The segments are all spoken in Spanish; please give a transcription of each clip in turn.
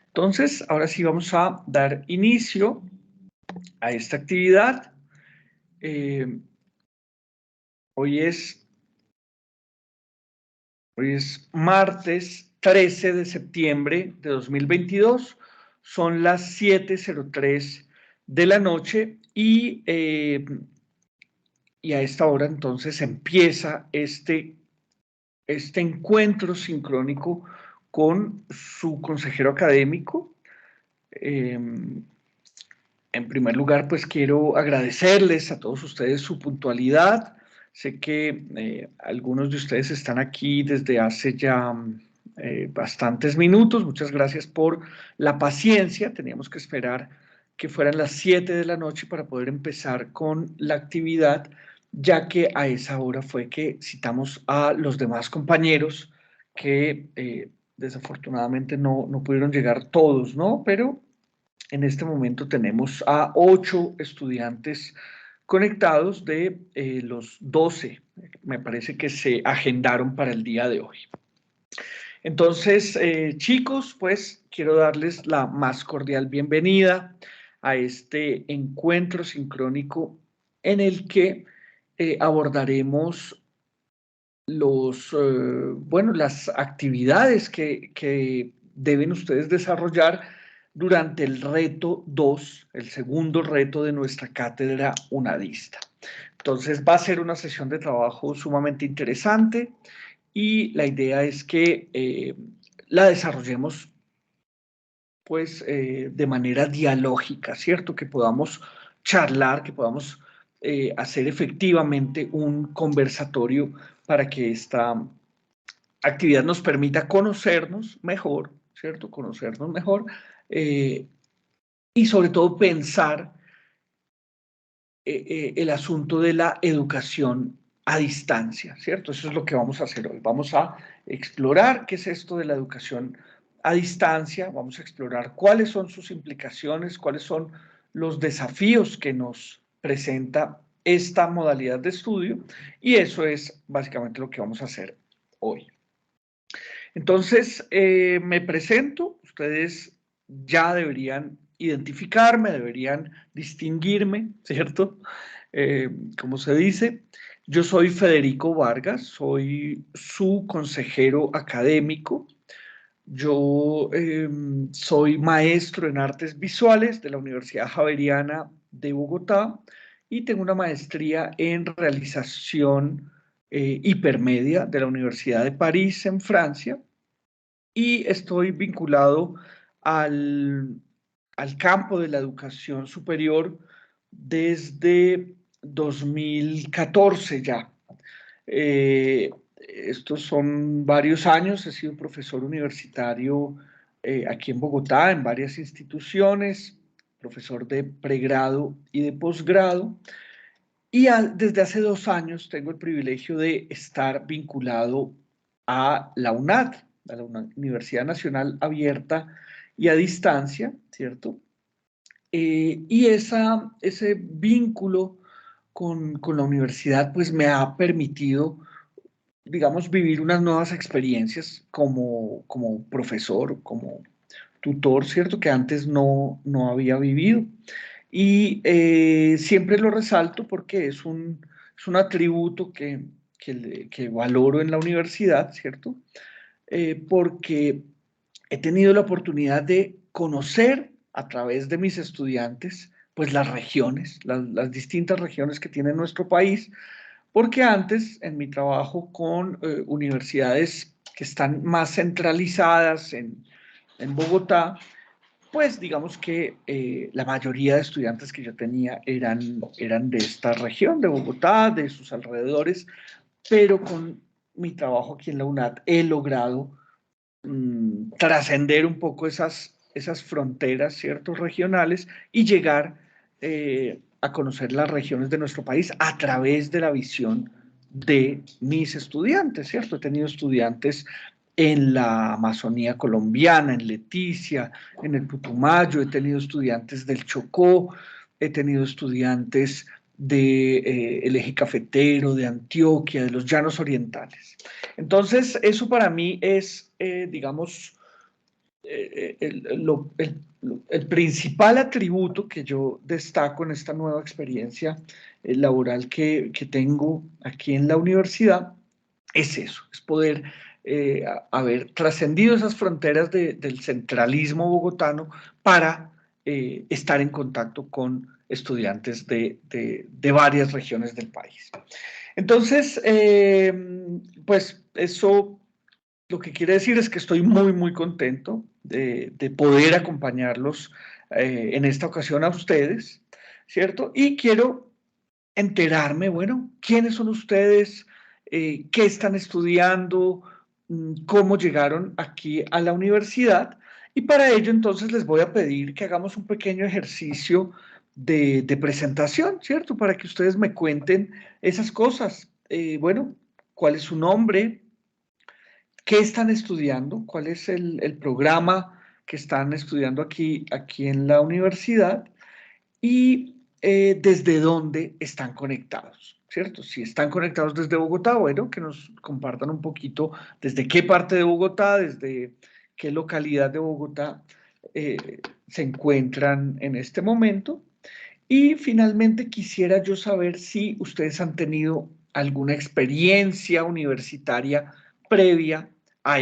Entonces, ahora sí vamos a dar inicio a esta actividad. Hoy es martes 13 de septiembre de 2022. Son las 7:03 de la noche y a esta hora entonces empieza este encuentro sincrónico con su consejero académico. En primer lugar, pues quiero agradecerles a todos ustedes su puntualidad. Sé que algunos de ustedes están aquí desde hace ya bastantes minutos. Muchas gracias por la paciencia. Teníamos que esperar que fueran las 7 de la noche para poder empezar con la actividad, ya que a esa hora fue que citamos a los demás compañeros que desafortunadamente no pudieron llegar todos, ¿no? Pero en este momento tenemos a 8 estudiantes conectados de los 12, me parece que se agendaron para el día de hoy. Entonces, chicos, pues quiero darles la más cordial bienvenida a este encuentro sincrónico en el que abordaremos las actividades que deben ustedes desarrollar durante el reto 2, el segundo reto de nuestra cátedra UNADISTA. Entonces va a ser una sesión de trabajo sumamente interesante y la idea es que la desarrollemos pues de manera dialógica, ¿cierto? Que podamos charlar, que podamos hacer efectivamente un conversatorio para que esta actividad nos permita conocernos mejor, ¿cierto? Conocernos mejor y sobre todo pensar el asunto de la educación a distancia, ¿cierto? Eso es lo que vamos a hacer hoy. Vamos a explorar qué es esto de la educación a distancia, vamos a explorar cuáles son sus implicaciones, cuáles son los desafíos que nos presenta esta modalidad de estudio y eso es básicamente lo que vamos a hacer hoy. Entonces, me presento, ustedes ya deberían identificarme, deberían distinguirme, ¿cierto? Como se dice, yo soy Federico Vargas, soy su consejero académico. Yo soy maestro en artes visuales de la Universidad Javeriana de Bogotá y tengo una maestría en realización hipermedia de la Universidad de París en Francia y estoy vinculado al, al campo de la educación superior desde 2014 ya. Estos son varios años, he sido profesor universitario aquí en Bogotá, en varias instituciones, profesor de pregrado y de posgrado, y desde hace 2 años tengo el privilegio de estar vinculado a la UNAD, a la Universidad Nacional Abierta y a Distancia, ¿cierto? Y ese vínculo con la universidad pues me ha permitido, digamos, vivir unas nuevas experiencias como profesor, como tutor, ¿cierto? Que antes no había vivido. Y siempre lo resalto porque es un atributo que valoro en la universidad, ¿cierto? Porque he tenido la oportunidad de conocer a través de mis estudiantes, pues las regiones, las distintas regiones que tiene nuestro país, porque antes en mi trabajo con universidades que están más centralizadas en Bogotá, pues digamos que la mayoría de estudiantes que yo tenía eran de esta región, de Bogotá, de sus alrededores, pero con mi trabajo aquí en la UNAD he logrado trascender un poco esas fronteras, ciertos regionales, y llegar a conocer las regiones de nuestro país a través de la visión de mis estudiantes, ¿cierto? He tenido estudiantes en la Amazonía colombiana, en Leticia, en el Putumayo, he tenido estudiantes del Chocó, he tenido estudiantes del eje cafetero, de Antioquia, de los llanos orientales. Entonces, eso para mí es, digamos, el principal atributo que yo destaco en esta nueva experiencia laboral que tengo aquí en la universidad es eso, es poder haber trascendido esas fronteras del centralismo bogotano para estar en contacto con estudiantes de varias regiones del país. Entonces, pues eso lo que quiere decir es que estoy muy, muy contento de poder acompañarlos en esta ocasión a ustedes, ¿cierto? Y quiero enterarme, bueno, quiénes son ustedes, qué están estudiando, cómo llegaron aquí a la universidad. Y para ello, entonces, les voy a pedir que hagamos un pequeño ejercicio de presentación, ¿cierto? Para que ustedes me cuenten esas cosas. Bueno, ¿cuál es su nombre? ¿Qué están estudiando? ¿Cuál es el programa que están estudiando aquí en la universidad? Y desde dónde están conectados, ¿cierto? Si están conectados desde Bogotá, bueno, que nos compartan un poquito desde qué parte de Bogotá, desde qué localidad de Bogotá se encuentran en este momento. Y finalmente quisiera yo saber si ustedes han tenido alguna experiencia universitaria previa a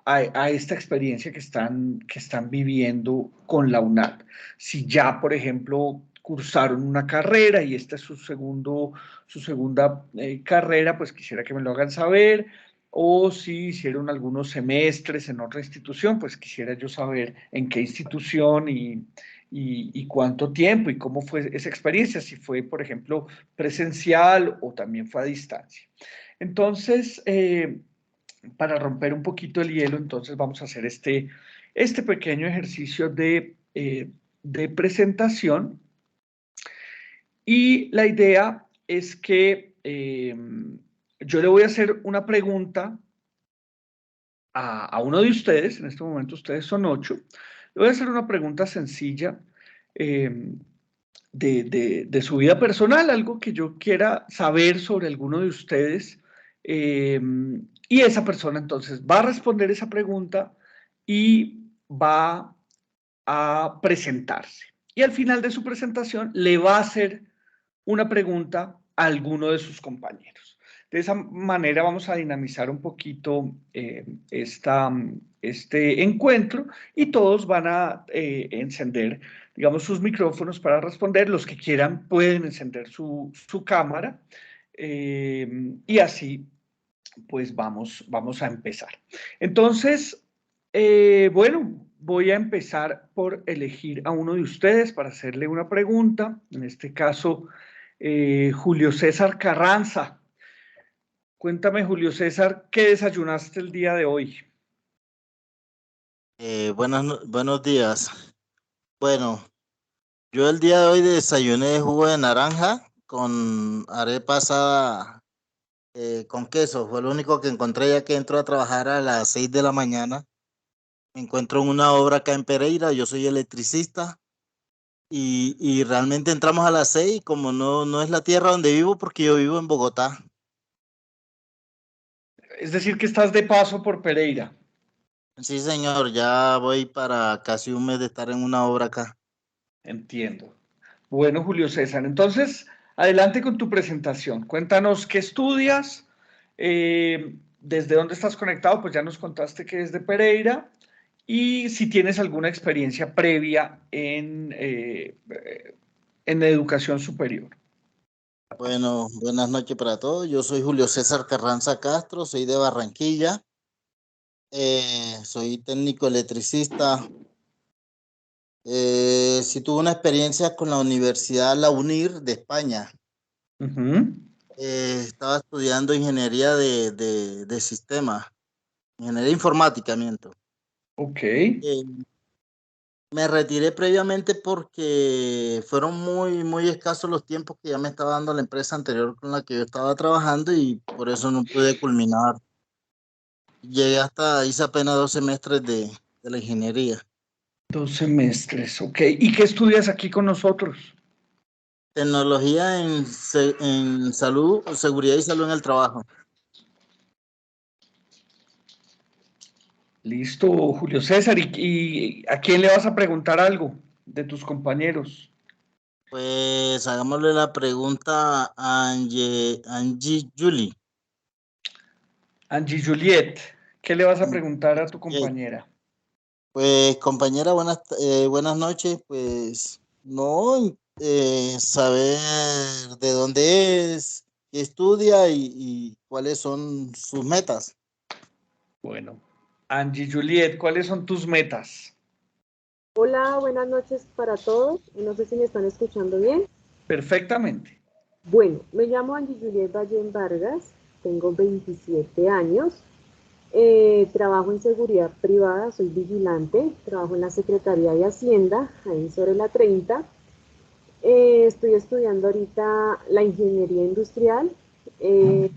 a esta experiencia que están viviendo con la UNAD. Si ya, por ejemplo, cursaron una carrera y esta es su segunda carrera, pues quisiera que me lo hagan saber. O si hicieron algunos semestres en otra institución, pues quisiera yo saber en qué institución y cuánto tiempo y cómo fue esa experiencia, si fue, por ejemplo, presencial o también fue a distancia. Entonces, para romper un poquito el hielo, entonces vamos a hacer este pequeño ejercicio de presentación y la idea es que yo le voy a hacer una pregunta a uno de ustedes, en este momento ustedes son 8, le voy a hacer una pregunta sencilla eh, de su vida personal, algo que yo quiera saber sobre alguno de ustedes, eh, y esa persona entonces va a responder esa pregunta y va a presentarse. Y al final de su presentación le va a hacer una pregunta a alguno de sus compañeros. De esa manera vamos a dinamizar un poquito este encuentro y todos van a encender, digamos, sus micrófonos para responder. Los que quieran pueden encender su cámara y así pues vamos a empezar. Entonces, bueno, voy a empezar por elegir a uno de ustedes para hacerle una pregunta. En este caso, Julio César Carranza. Cuéntame, Julio César, ¿qué desayunaste el día de hoy? Buenos días. Bueno, yo el día de hoy desayuné jugo de naranja con arepa asada con queso. Fue lo único que encontré ya que entro a trabajar a las 6 de la mañana. Me encuentro en una obra acá en Pereira, yo soy electricista y realmente entramos a las 6 como no es la tierra donde vivo porque yo vivo en Bogotá. Es decir, que estás de paso por Pereira. Sí, señor, ya voy para casi un mes de estar en una obra acá. Entiendo. Bueno, Julio César, entonces, adelante con tu presentación. Cuéntanos qué estudias, desde dónde estás conectado, pues ya nos contaste que es de Pereira, y si tienes alguna experiencia previa en educación superior. Bueno, buenas noches para todos. Yo soy Julio César Carranza Castro, soy de Barranquilla, soy técnico electricista. Sí tuve una experiencia con la Universidad La UNIR de España. Ujú. Estaba estudiando ingeniería de sistemas, ingeniería informática, miento. Ok. Eh, Me retiré previamente porque fueron muy escasos los tiempos que ya me estaba dando la empresa anterior con la que yo estaba trabajando y por eso no pude culminar. Hice apenas 2 semestres de la ingeniería. 2 semestres, ok. ¿Y qué estudias aquí con nosotros? Tecnología en salud, seguridad y salud en el trabajo. Listo, Julio César. ¿Y a quién le vas a preguntar algo de tus compañeros? Pues hagámosle la pregunta a Angie Julie. Angie Juliet, ¿qué le vas a preguntar a tu Eh, compañera? Pues compañera, buenas noches. Pues no, saber de dónde es, qué estudia y cuáles son sus metas. Bueno, Angie Juliet, ¿cuáles son tus metas? Hola, buenas noches para todos. No sé si me están escuchando bien. Perfectamente. Bueno, me llamo Angie Juliet Ballén Vargas, tengo 27 años, trabajo en seguridad privada, soy vigilante, trabajo en la Secretaría de Hacienda, ahí sobre la 30. Estoy estudiando ahorita la ingeniería industrial, que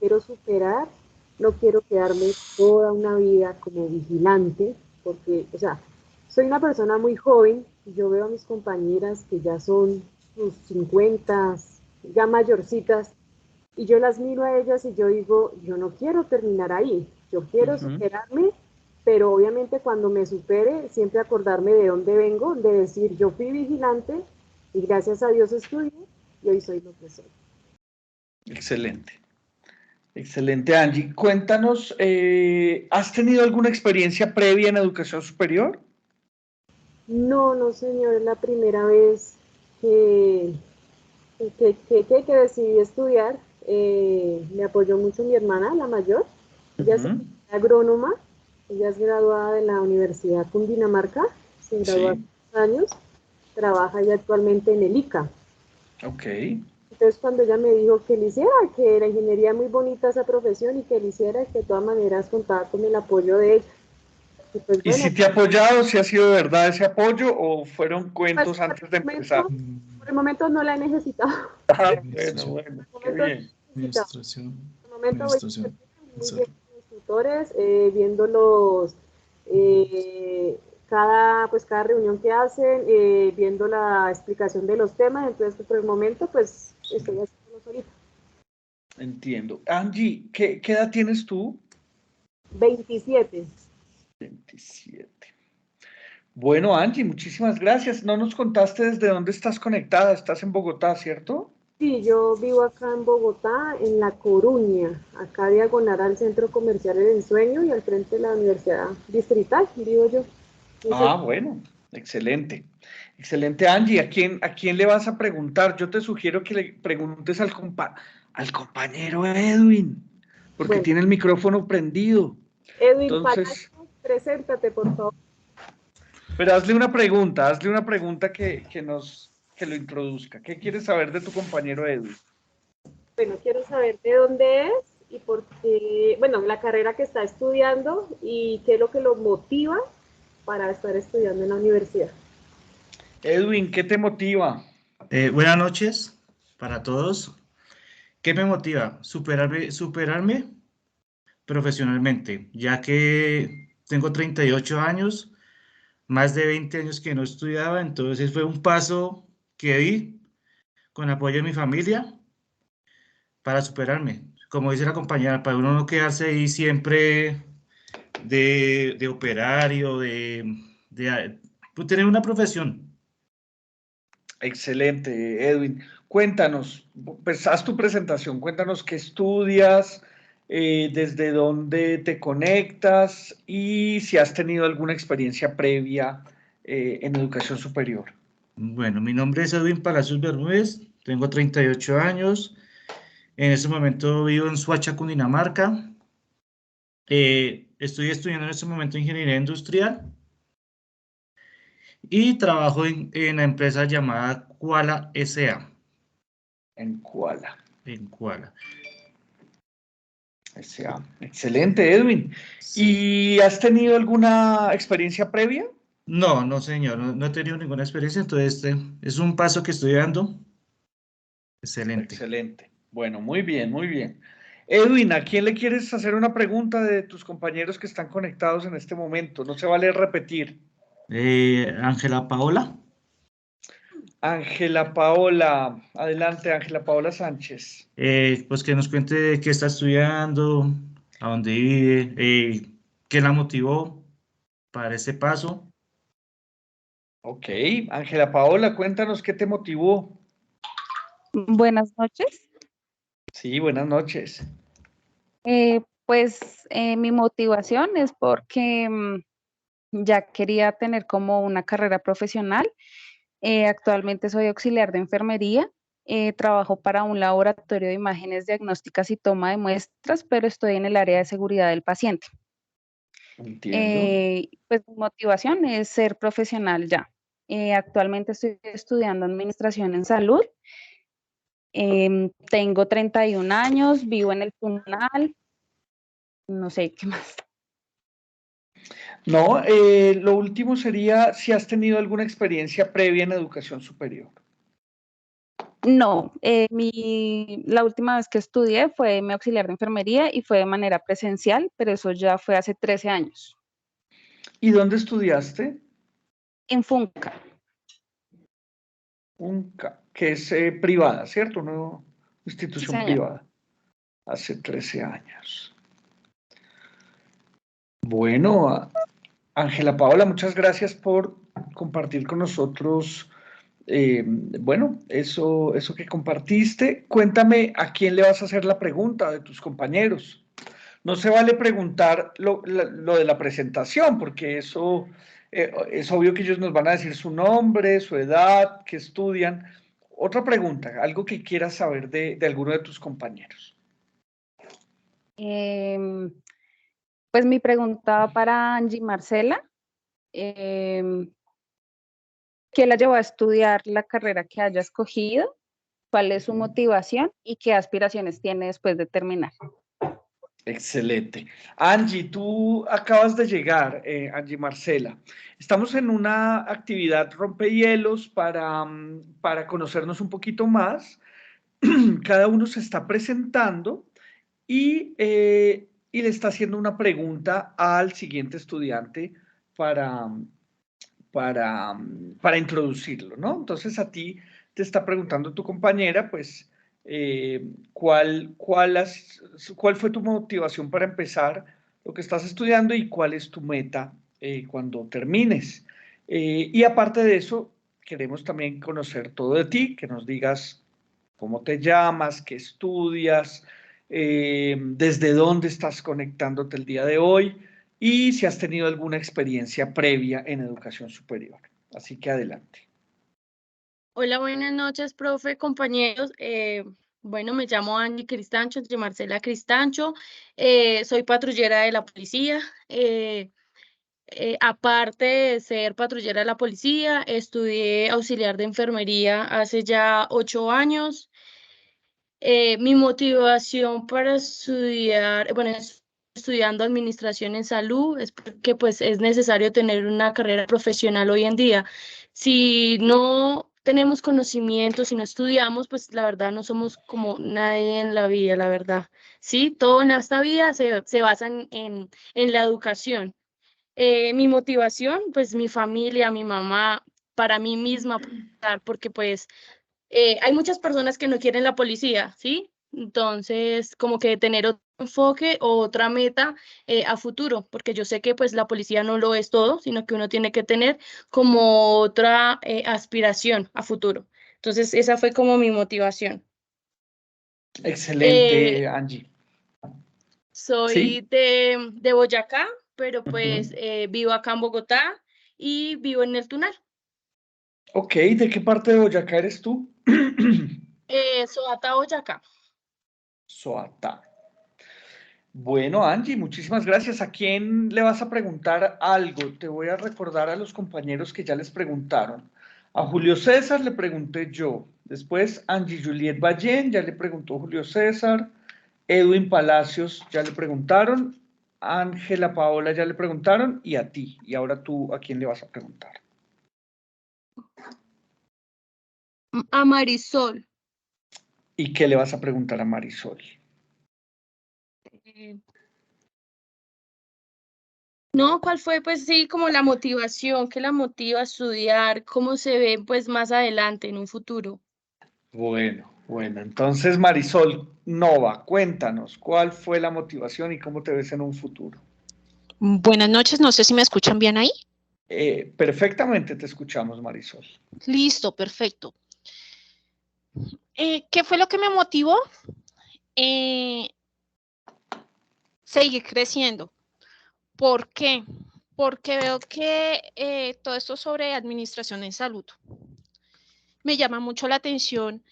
quiero superar, no quiero quedarme toda una vida como vigilante, porque, o sea, soy una persona muy joven, y yo veo a mis compañeras que ya son sus 50, ya mayorcitas, y yo las miro a ellas y yo digo, yo no quiero terminar ahí, yo quiero Ujú. superarme, pero obviamente cuando me supere, siempre acordarme de dónde vengo, de decir, yo fui vigilante y gracias a Dios estudié y hoy soy lo que soy. Excelente. Excelente, Angie. Cuéntanos, ¿has tenido alguna experiencia previa en educación superior? No, no, señor, es la primera vez que, que decidí estudiar. Me apoyó mucho mi hermana, la mayor. Ella es Ujú. agrónoma, ella es graduada de la Universidad Cundinamarca, se graduó hace Sí, 2 años, trabaja ya actualmente en el ICA. ok. Entonces, cuando ella me dijo que le hiciera, que la ingeniería es muy bonita esa profesión y que le hiciera, que de todas maneras contaba con el apoyo de ella. Y pues ¿Y bueno, si te ha apoyado, si ha sido de verdad ese apoyo o fueron pues cuentos por antes de el empezar? momento, por el momento no la he necesitado. Ah, bueno, Administración, bueno, Por qué el momento no bien. la he necesitado. administración, Por el momento voy administración. muy bien Sorry. con los tutores, viendo cada reunión que hacen, viendo la explicación de los temas. Entonces, por el momento, pues estoy haciéndolo solita. Entiendo. Angie, ¿qué edad tienes tú? 27. 27. Bueno, Angie, muchísimas gracias. No nos contaste desde dónde estás conectada. Estás en Bogotá, ¿cierto? Sí, yo vivo acá en Bogotá, en La Coruña, acá diagonal al centro comercial El Ensueño y al frente de la Universidad Distrital, vivo yo. Ah, bueno, excelente. Excelente, Angie. ¿A quién le vas a preguntar? Yo te sugiero que le preguntes al compañero Edwin, porque Bueno, tiene el micrófono prendido. Edwin Entonces, Palacio, preséntate, por favor. pero hazle una pregunta que lo introduzca. ¿Qué quieres saber de tu compañero Edwin? Bueno, quiero saber de dónde es y por qué, bueno, la carrera que está estudiando y qué es lo que lo motiva para estar estudiando en la universidad. Edwin, ¿qué te motiva? Buenas noches para todos. ¿Qué me motiva? Superarme profesionalmente, ya que tengo 38 años, más de 20 años que no estudiaba, entonces fue un paso que di con apoyo de mi familia para superarme. Como dice la compañera, para uno no quedarse ahí siempre de operario, pues, tener una profesión. Excelente, Edwin. Cuéntanos, pues haz tu presentación, cuéntanos qué estudias, desde dónde te conectas y si has tenido alguna experiencia previa en educación superior. Bueno, mi nombre es Edwin Palacios Bermúdez, tengo 38 años, en este momento vivo en Suacha, Cundinamarca. Estoy estudiando en este momento ingeniería industrial y trabajo en la empresa llamada Kuala SA, En Kuala. en Kuala. S.A. Excelente, Edwin. Sí. ¿Y has tenido alguna experiencia previa? No, no, señor, no he tenido ninguna experiencia, entonces este es un paso que estoy dando. Excelente. Excelente. Bueno, muy bien, muy bien. Edwin, ¿a quién le quieres hacer una pregunta de tus compañeros que están conectados en este momento? No se vale repetir. Ángela Paola. Ángela Paola, adelante, Ángela Paola Sánchez. Pues que nos cuente qué está estudiando, a dónde vive, ¿Qué la motivó para ese paso? Ok, Ángela Paola, cuéntanos qué te motivó. Buenas noches. Sí, buenas noches. Mi motivación es porque ya quería tener como una carrera profesional. Actualmente soy auxiliar de enfermería. Trabajo para un laboratorio de imágenes diagnósticas y toma de muestras, pero estoy en el área de seguridad del paciente. Entiendo. Pues mi motivación es ser profesional ya. Actualmente estoy estudiando administración en salud. Tengo 31 años, vivo en el Tunal, no sé qué más. No, lo último sería si has tenido alguna experiencia previa en educación superior. No, la última vez que estudié fue mi auxiliar de enfermería y fue de manera presencial, pero eso ya fue hace 13 años, ¿Y dónde estudiaste? en Funca. Que es privada, ¿cierto? Una Sí, institución señor. privada. Hace 13 años. Bueno, Ángela Paola, muchas gracias por compartir con nosotros, bueno, eso que compartiste. Cuéntame a quién le vas a hacer la pregunta de tus compañeros. No se vale preguntar lo de la presentación, porque eso es obvio que ellos nos van a decir su nombre, su edad, qué estudian. Otra pregunta, algo que quieras saber de alguno de tus compañeros. Em, pues mi pregunta va para Angie Marcela. em, ¿Qué la llevó a estudiar la carrera que haya escogido? ¿Cuál es su motivación y qué aspiraciones tiene después de terminar? Excelente. Angie, tú acabas de llegar, Angie Marcela. Estamos en una actividad rompehielos para conocernos un poquito más. Cada uno se está presentando y le está haciendo una pregunta al siguiente estudiante para, para introducirlo, ¿no? Entonces a ti te está preguntando tu compañera, pues, ¿cuál fue tu motivación para empezar lo que estás estudiando y cuál es tu meta cuando termines? Y aparte de eso, queremos también conocer todo de ti, que nos digas cómo te llamas, qué estudias, desde dónde estás conectándote el día de hoy y si has tenido alguna experiencia previa en educación superior. Así que adelante. Hola, buenas noches, profe, compañeros. Bueno, me llamo Angie Cristancho, Angie Marcela Cristancho. Soy patrullera de la policía. Aparte de ser patrullera de la policía, estudié auxiliar de enfermería hace ya 8 años. Mi motivación para estudiar, bueno, estudiando administración en salud es porque pues es necesario tener una carrera profesional hoy en día. Si no tenemos conocimiento, si no estudiamos, pues la verdad no somos como nadie en la vida, la verdad. Sí, todo en esta vida se basa en la educación. Mi motivación, pues mi familia, mi mamá, para mí misma, porque pues hay muchas personas que no quieren la policía, ¿sí? Entonces, como que tener otro enfoque o otra meta a futuro, porque yo sé que pues la policía no lo es todo, sino que uno tiene que tener como otra aspiración a futuro. Entonces, esa fue como mi motivación. Excelente, Eh, Angie. Soy ¿Sí? de Boyacá, pero pues Ujú. vivo acá en Bogotá y vivo en el Tunal. Ok, ¿de qué parte de Boyacá eres tú? Soata, Boyacá. Soatá. Bueno, Angie, muchísimas gracias. ¿A quién le vas a preguntar algo? Te voy a recordar a los compañeros que ya les preguntaron. A Julio César le pregunté yo. Después, Angie Juliet Ballén, ya le preguntó Julio César. Edwin Palacios, ya le preguntaron. Ángela Paola, ya le preguntaron. Y a ti. Y ahora tú, ¿a quién le vas a preguntar? A Marisol. ¿Y qué le vas a preguntar a Marisol? Eh, No, ¿cuál fue, pues sí, como la motivación que la motiva a estudiar? ¿Cómo se ve, pues, más adelante, en un futuro? Bueno, entonces Marisol Nova, cuéntanos, ¿cuál fue la motivación y cómo te ves en un futuro? Buenas noches, no sé si me escuchan bien ahí. Perfectamente te escuchamos, Marisol. Listo, perfecto. ¿Qué fue lo que me motivó? Seguir creciendo. ¿Por qué? Porque veo que todo esto sobre administración en salud me llama mucho la atención,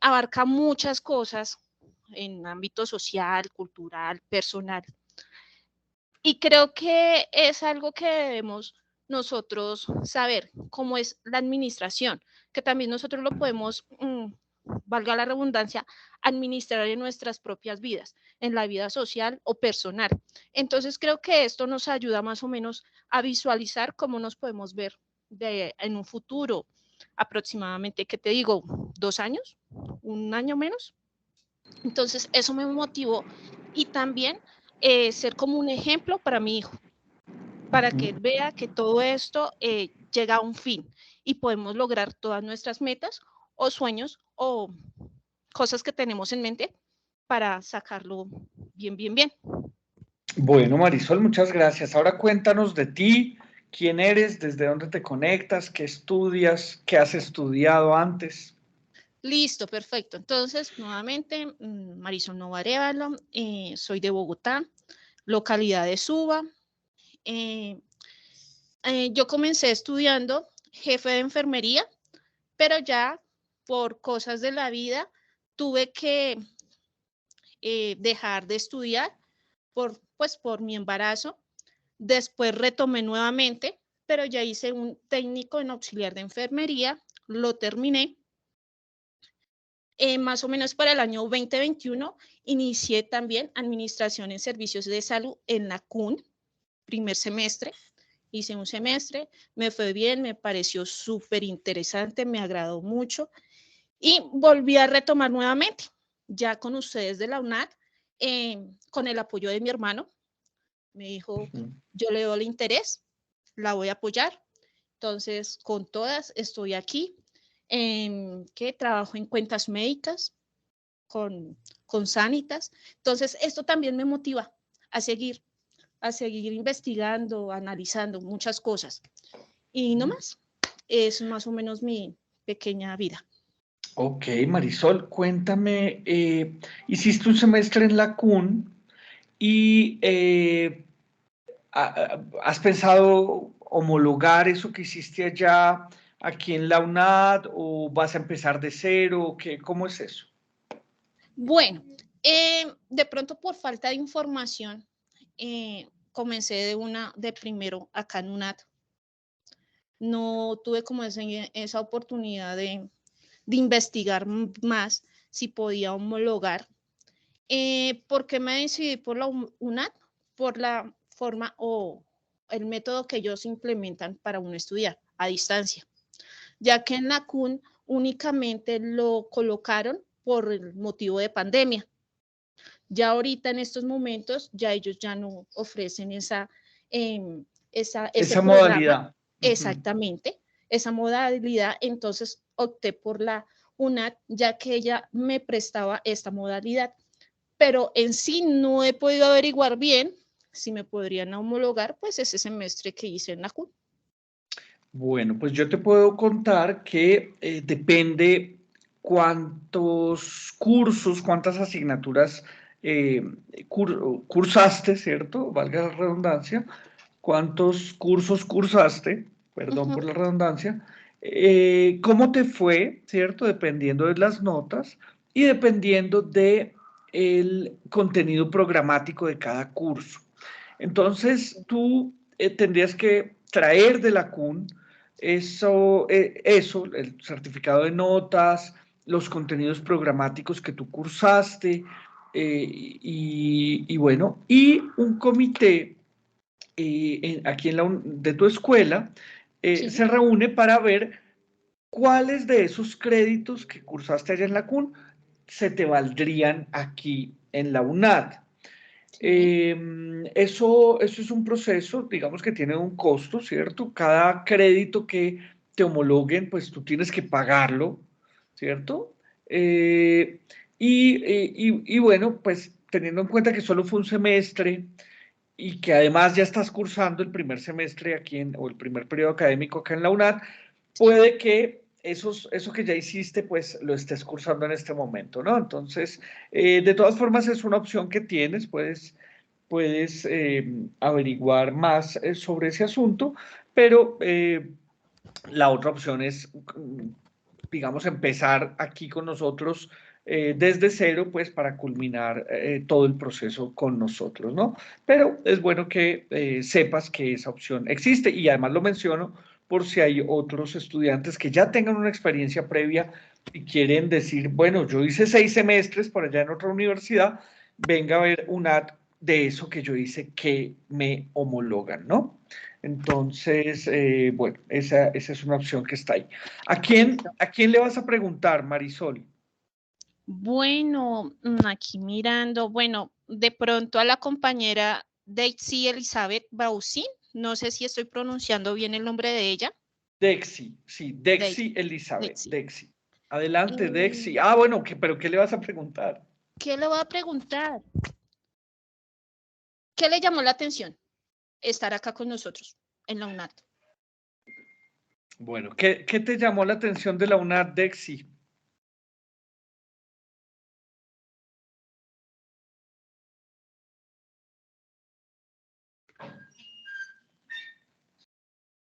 abarca muchas cosas en ámbito social, cultural, personal. Y creo que es algo que debemos nosotros saber, cómo es la administración, que también nosotros lo podemos, valga la redundancia, administrar en nuestras propias vidas, en la vida social o personal. Entonces creo que esto nos ayuda más o menos a visualizar cómo nos podemos ver en un futuro, aproximadamente, ¿qué te digo? 2 años, 1 año menos. Entonces eso me motivó y también ser como un ejemplo para mi hijo, para que él vea que todo esto llega a un fin y podemos lograr todas nuestras metas o sueños o cosas que tenemos en mente para sacarlo bien, bien, bien. Bueno, Marisol, muchas gracias. Ahora cuéntanos de ti, quién eres, desde dónde te conectas, qué estudias, qué has estudiado antes. Listo, perfecto. Entonces, nuevamente, Marisol Nova Arévalo, soy de Bogotá, localidad de Suba. Yo comencé estudiando jefe de enfermería, pero ya por cosas de la vida tuve que dejar de estudiar por mi embarazo. Después retomé nuevamente, pero ya hice un técnico en auxiliar de enfermería, lo terminé. Más o menos para el año 2021 inicié también administración en servicios de salud en la CUN, primer semestre. Hice un semestre, me fue bien, me pareció súper interesante, me agradó mucho y volví a retomar nuevamente, ya con ustedes de la UNAD, con el apoyo de mi hermano. Me dijo, yo le doy el interés, la voy a apoyar. Entonces, con todas estoy aquí, que trabajo en cuentas médicas, con Sanitas. Entonces, esto también me motiva a seguir investigando, analizando muchas cosas. Y no más, es más o menos mi pequeña vida. Ok, Marisol, cuéntame, hiciste un semestre en la CUN y ¿has pensado homologar eso que hiciste allá aquí en la UNAD o vas a empezar de cero? ¿Cómo es eso? Bueno, de pronto por falta de información, comencé de primero acá en UNAD. No tuve como esa oportunidad de investigar más si podía homologar. ¿Por qué me decidí por la UNAD? Por la forma o el método que ellos implementan para uno estudiar a distancia, ya que en la CUN únicamente lo colocaron por el motivo de pandemia. Ya ahorita en estos momentos, ya ellos ya no ofrecen ese Esa programa, modalidad. exactamente, esa modalidad. Entonces opté por la UNAD, ya que ella me prestaba esta modalidad. Pero en sí no he podido averiguar bien si me podrían homologar, pues ese semestre que hice en la CUN. Bueno, pues yo te puedo contar que depende cuántos cursos, cuántas asignaturas cursaste, ¿cierto? Valga la redundancia. Cuántos cursos cursaste, perdón por la redundancia. Cómo te fue, ¿cierto? Dependiendo de las notas y dependiendo de el contenido programático de cada curso. Entonces, tú tendrías que traer de la CUN eso, el certificado de notas, los contenidos programáticos que tú cursaste, y bueno, y un comité aquí de tu escuela Sí. se reúne para ver cuáles de esos créditos que cursaste allá en la CUN se te valdrían aquí en la UNAD. Sí. Eso es un proceso, digamos que tiene un costo, ¿cierto? Cada crédito que te homologuen, pues tú tienes que pagarlo, ¿cierto? Y bueno, pues teniendo en cuenta que solo fue un semestre y que además ya estás cursando el primer semestre aquí o el primer periodo académico acá en la UNAD, puede que eso que ya hiciste, pues lo estés cursando en este momento, ¿no? Entonces, de todas formas, es una opción que tienes, puedes averiguar más sobre ese asunto, pero la otra opción es, digamos, empezar aquí con nosotros desde cero, pues para culminar todo el proceso con nosotros, ¿no? Pero es bueno que sepas que esa opción existe y además lo menciono por si hay otros estudiantes que ya tengan una experiencia previa y quieren decir, bueno, yo hice 6 semestres por allá en otra universidad, venga a ver un ad de eso que yo hice que me homologan, ¿no? Entonces, bueno, esa es una opción que está ahí. ¿A quién le vas a preguntar, Marisol? Bueno, aquí mirando, bueno, de pronto a la compañera Daisy Elizabeth Bausin, no sé si estoy pronunciando bien el nombre de ella. Dexi, sí, Dexi Elizabeth, Daisy. Dexi. Adelante, Dexi. Eh, Bueno, pero ¿qué le vas a preguntar? ¿Qué le voy a preguntar? ¿Qué le llamó la atención estar acá con nosotros en la UNAD? Bueno, ¿qué te llamó la atención de la UNAD, Dexi?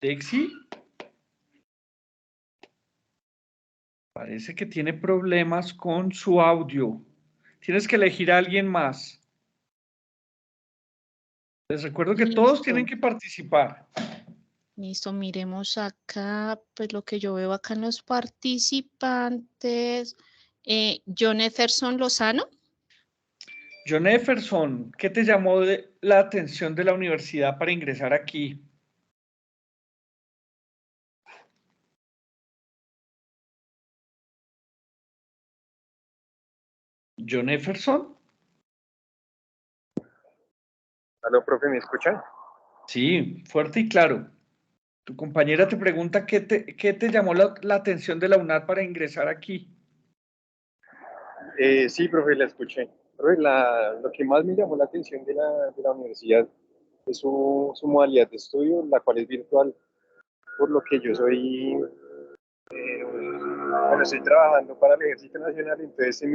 Dexi, parece que tiene problemas con su audio. Tienes que elegir a alguien más. Les recuerdo que todos tienen Listo, que participar. listo, miremos acá, pues lo que yo veo acá en los participantes. John Efferson Lozano. John Efferson, ¿qué te llamó la atención de la universidad para ingresar aquí? John Efferson. Aló, profe, ¿me escuchan? Sí, fuerte y claro. Tu compañera te pregunta qué te llamó la atención de la UNAD para ingresar aquí. Sí, profe, la escuché. Profe, lo que más me llamó la atención de la universidad es su modalidad de estudio, la cual es virtual, por lo que yo soy, bueno, estoy trabajando para el Ejército Nacional, entonces se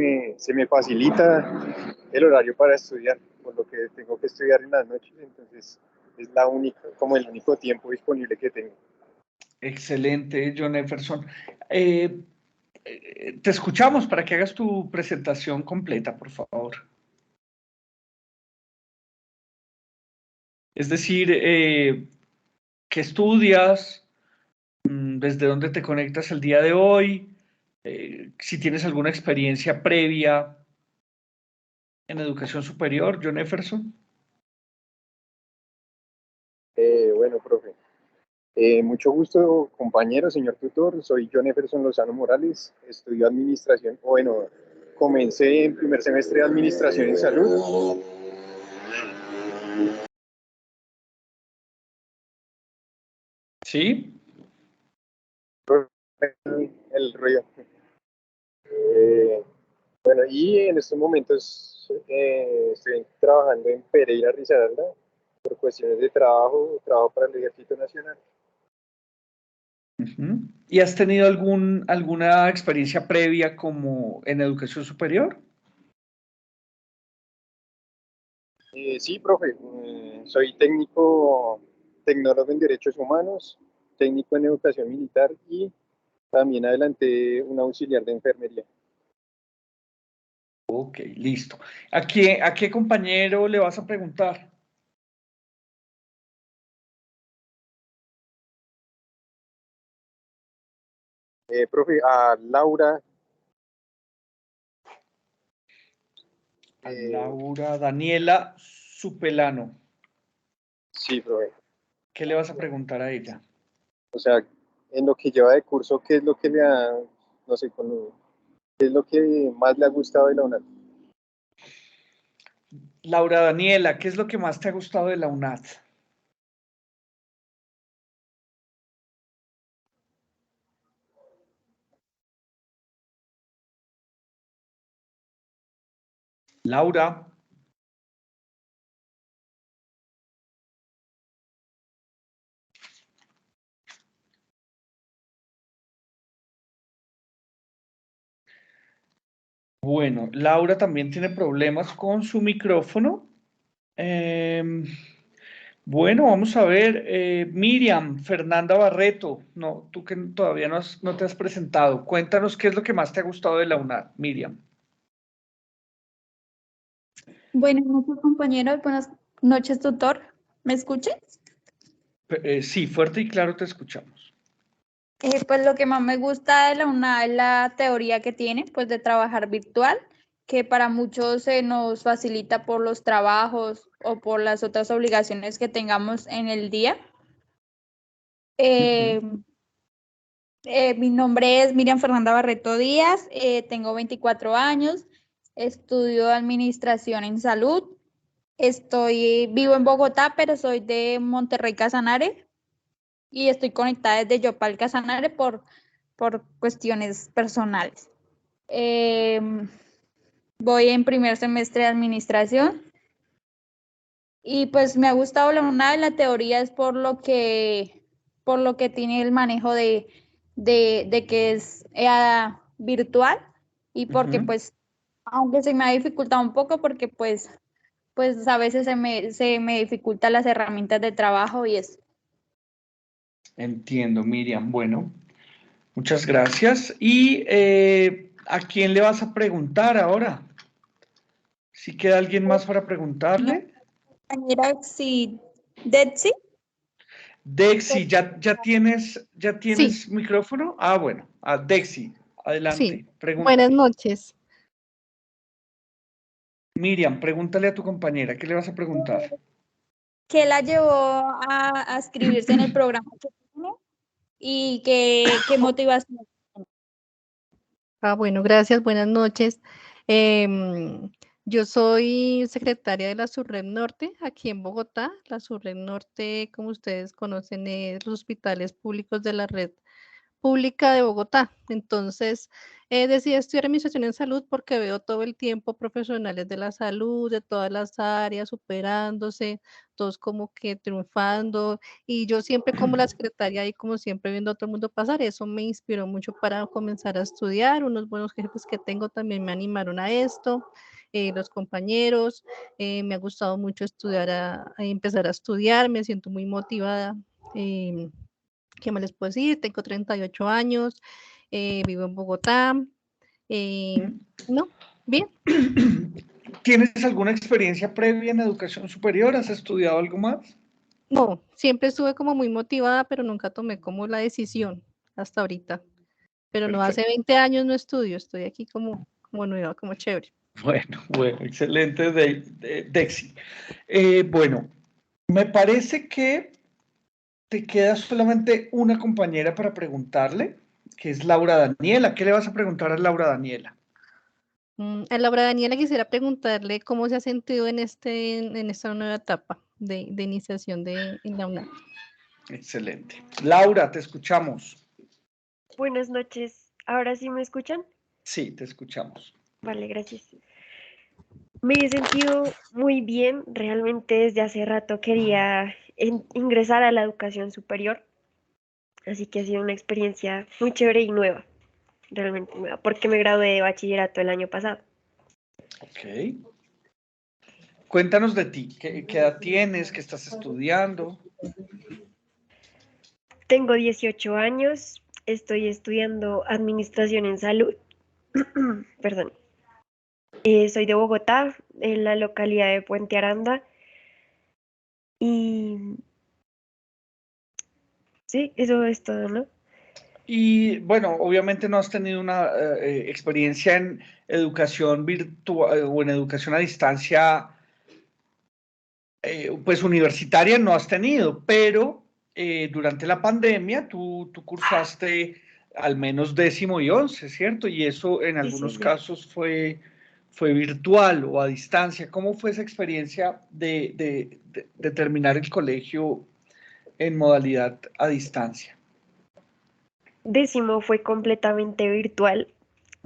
me facilita el horario para estudiar, por lo que tengo que estudiar en las noches, entonces es la única, como el único tiempo disponible que tengo. Excelente, John Efferson. Eh, Te escuchamos para que hagas tu presentación completa, por favor. Es decir, ¿qué estudias? ¿Desde dónde te conectas el día de hoy? Si tienes alguna experiencia previa en educación superior, John Efferson. Bueno, profe. Mucho gusto, compañero, señor tutor. Soy John Efferson Lozano Morales. Estudio administración, bueno, comencé en primer semestre de administración en salud. ¿Sí? El ruido. Eh, bueno, y en estos momentos estoy trabajando en Pereira, Risaralda, por cuestiones de trabajo para el Ejército Nacional. Ujú. ¿Y has tenido alguna experiencia previa como en educación superior? Sí, profe, soy técnico, tecnólogo en derechos humanos, técnico en educación militar y también adelanté un auxiliar de enfermería. Ok, listo. ¿A qué compañero le vas a preguntar? Profe, a Laura, A eh, Laura Daniela Supelano. sí, profe. ¿Qué le vas a preguntar a ella? O sea, en lo que lleva de curso, ¿qué es lo que le ha, no sé, qué es lo que más le ha gustado de la UNAM? Laura Daniela, ¿qué es lo que más te ha gustado de la UNAD? Laura, Bueno, Laura también tiene problemas con su micrófono. Bueno, vamos a ver. Miriam, Fernanda Barreto, no, tú que todavía no te has presentado. Cuéntanos qué es lo que más te ha gustado de la UNAD, Miriam. Buenas noches, compañeros. Buenas noches, tutor. ¿Me escuchas? Sí, fuerte y claro te escuchamos. Pues lo que más me gusta de la UNA es la teoría que tiene, pues de trabajar virtual, que para muchos se nos facilita por los trabajos o por las otras obligaciones que tengamos en el día. Mi nombre es Miriam Fernanda Barreto Díaz, tengo 24 años, estudio Administración en Salud, vivo en Bogotá, pero soy de Monterrey, Casanare, y estoy conectada desde Yopal, Casanare por cuestiones personales. Voy en primer semestre de Administración y pues me ha gustado la UNAD. La teoría es por lo que tiene el manejo de que es virtual y porque pues, aunque se me ha dificultado un poco porque pues a veces se me dificultan las herramientas de trabajo y eso. Entiendo, Miriam. Bueno, muchas gracias. ¿Y a quién le vas a preguntar ahora? ¿Si queda alguien más para preguntarle? Compañera, sí, Detsy. Dexy, ¿ya tienes Sí, micrófono? Ah, bueno. Dexy, adelante. sí. Buenas Pregúntale. noches. Miriam, pregúntale a tu compañera. ¿Qué le vas a preguntar? ¿Qué la llevó a inscribirse en el programa que tiene y qué motivación? Bueno, gracias, buenas noches. Yo soy secretaria de la Surred Norte, aquí en Bogotá. La Surred Norte, como ustedes conocen, es los hospitales públicos de la red pública de Bogotá. Entonces, decidí estudiar administración en salud porque veo todo el tiempo profesionales de la salud, de todas las áreas, superándose, todos como que triunfando, y yo siempre como la secretaria y como siempre viendo a todo el mundo pasar, eso me inspiró mucho para comenzar a estudiar. Unos buenos jefes que tengo también me animaron a esto. Los compañeros, me ha gustado mucho estudiar, a empezar a estudiar, me siento muy motivada. ¿Qué más les puedo decir? Tengo 38 años, vivo en Bogotá. No, bien. ¿Tienes alguna experiencia previa en educación superior? ¿Has estudiado algo más? No, siempre estuve como muy motivada, pero nunca tomé como la decisión hasta ahorita. Pero no, hace Perfecto. 20 años no estudio, estoy aquí como nueva, como chévere. Bueno, excelente, Dexy. Bueno, me parece que te queda solamente una compañera para preguntarle, que es Laura Daniela. ¿Qué le vas a preguntar a Laura Daniela? A Laura Daniela quisiera preguntarle cómo se ha sentido en esta nueva etapa de iniciación en la UNAM. Excelente. Laura, te escuchamos. Buenas noches. ¿Ahora sí me escuchan? Sí, te escuchamos. Vale, gracias. Me he sentido muy bien. Realmente desde hace rato quería ingresar a la educación superior. Así que ha sido una experiencia muy chévere y nueva. Realmente nueva, porque me gradué de bachillerato el año pasado. Ok. Cuéntanos de ti. ¿Qué edad tienes? ¿Qué estás estudiando? Tengo 18 años. Estoy estudiando administración en salud. Perdón. Soy de Bogotá, en la localidad de Puente Aranda. Y sí, eso es todo, ¿no? Y bueno, obviamente no has tenido una experiencia en educación virtual o en educación a distancia, pues universitaria no has tenido, pero durante la pandemia tú cursaste al menos 10º y 11, ¿cierto? Y eso en algunos Sí. casos fue virtual o a distancia. ¿Cómo fue esa experiencia de terminar el colegio en modalidad a distancia? 10º fue completamente virtual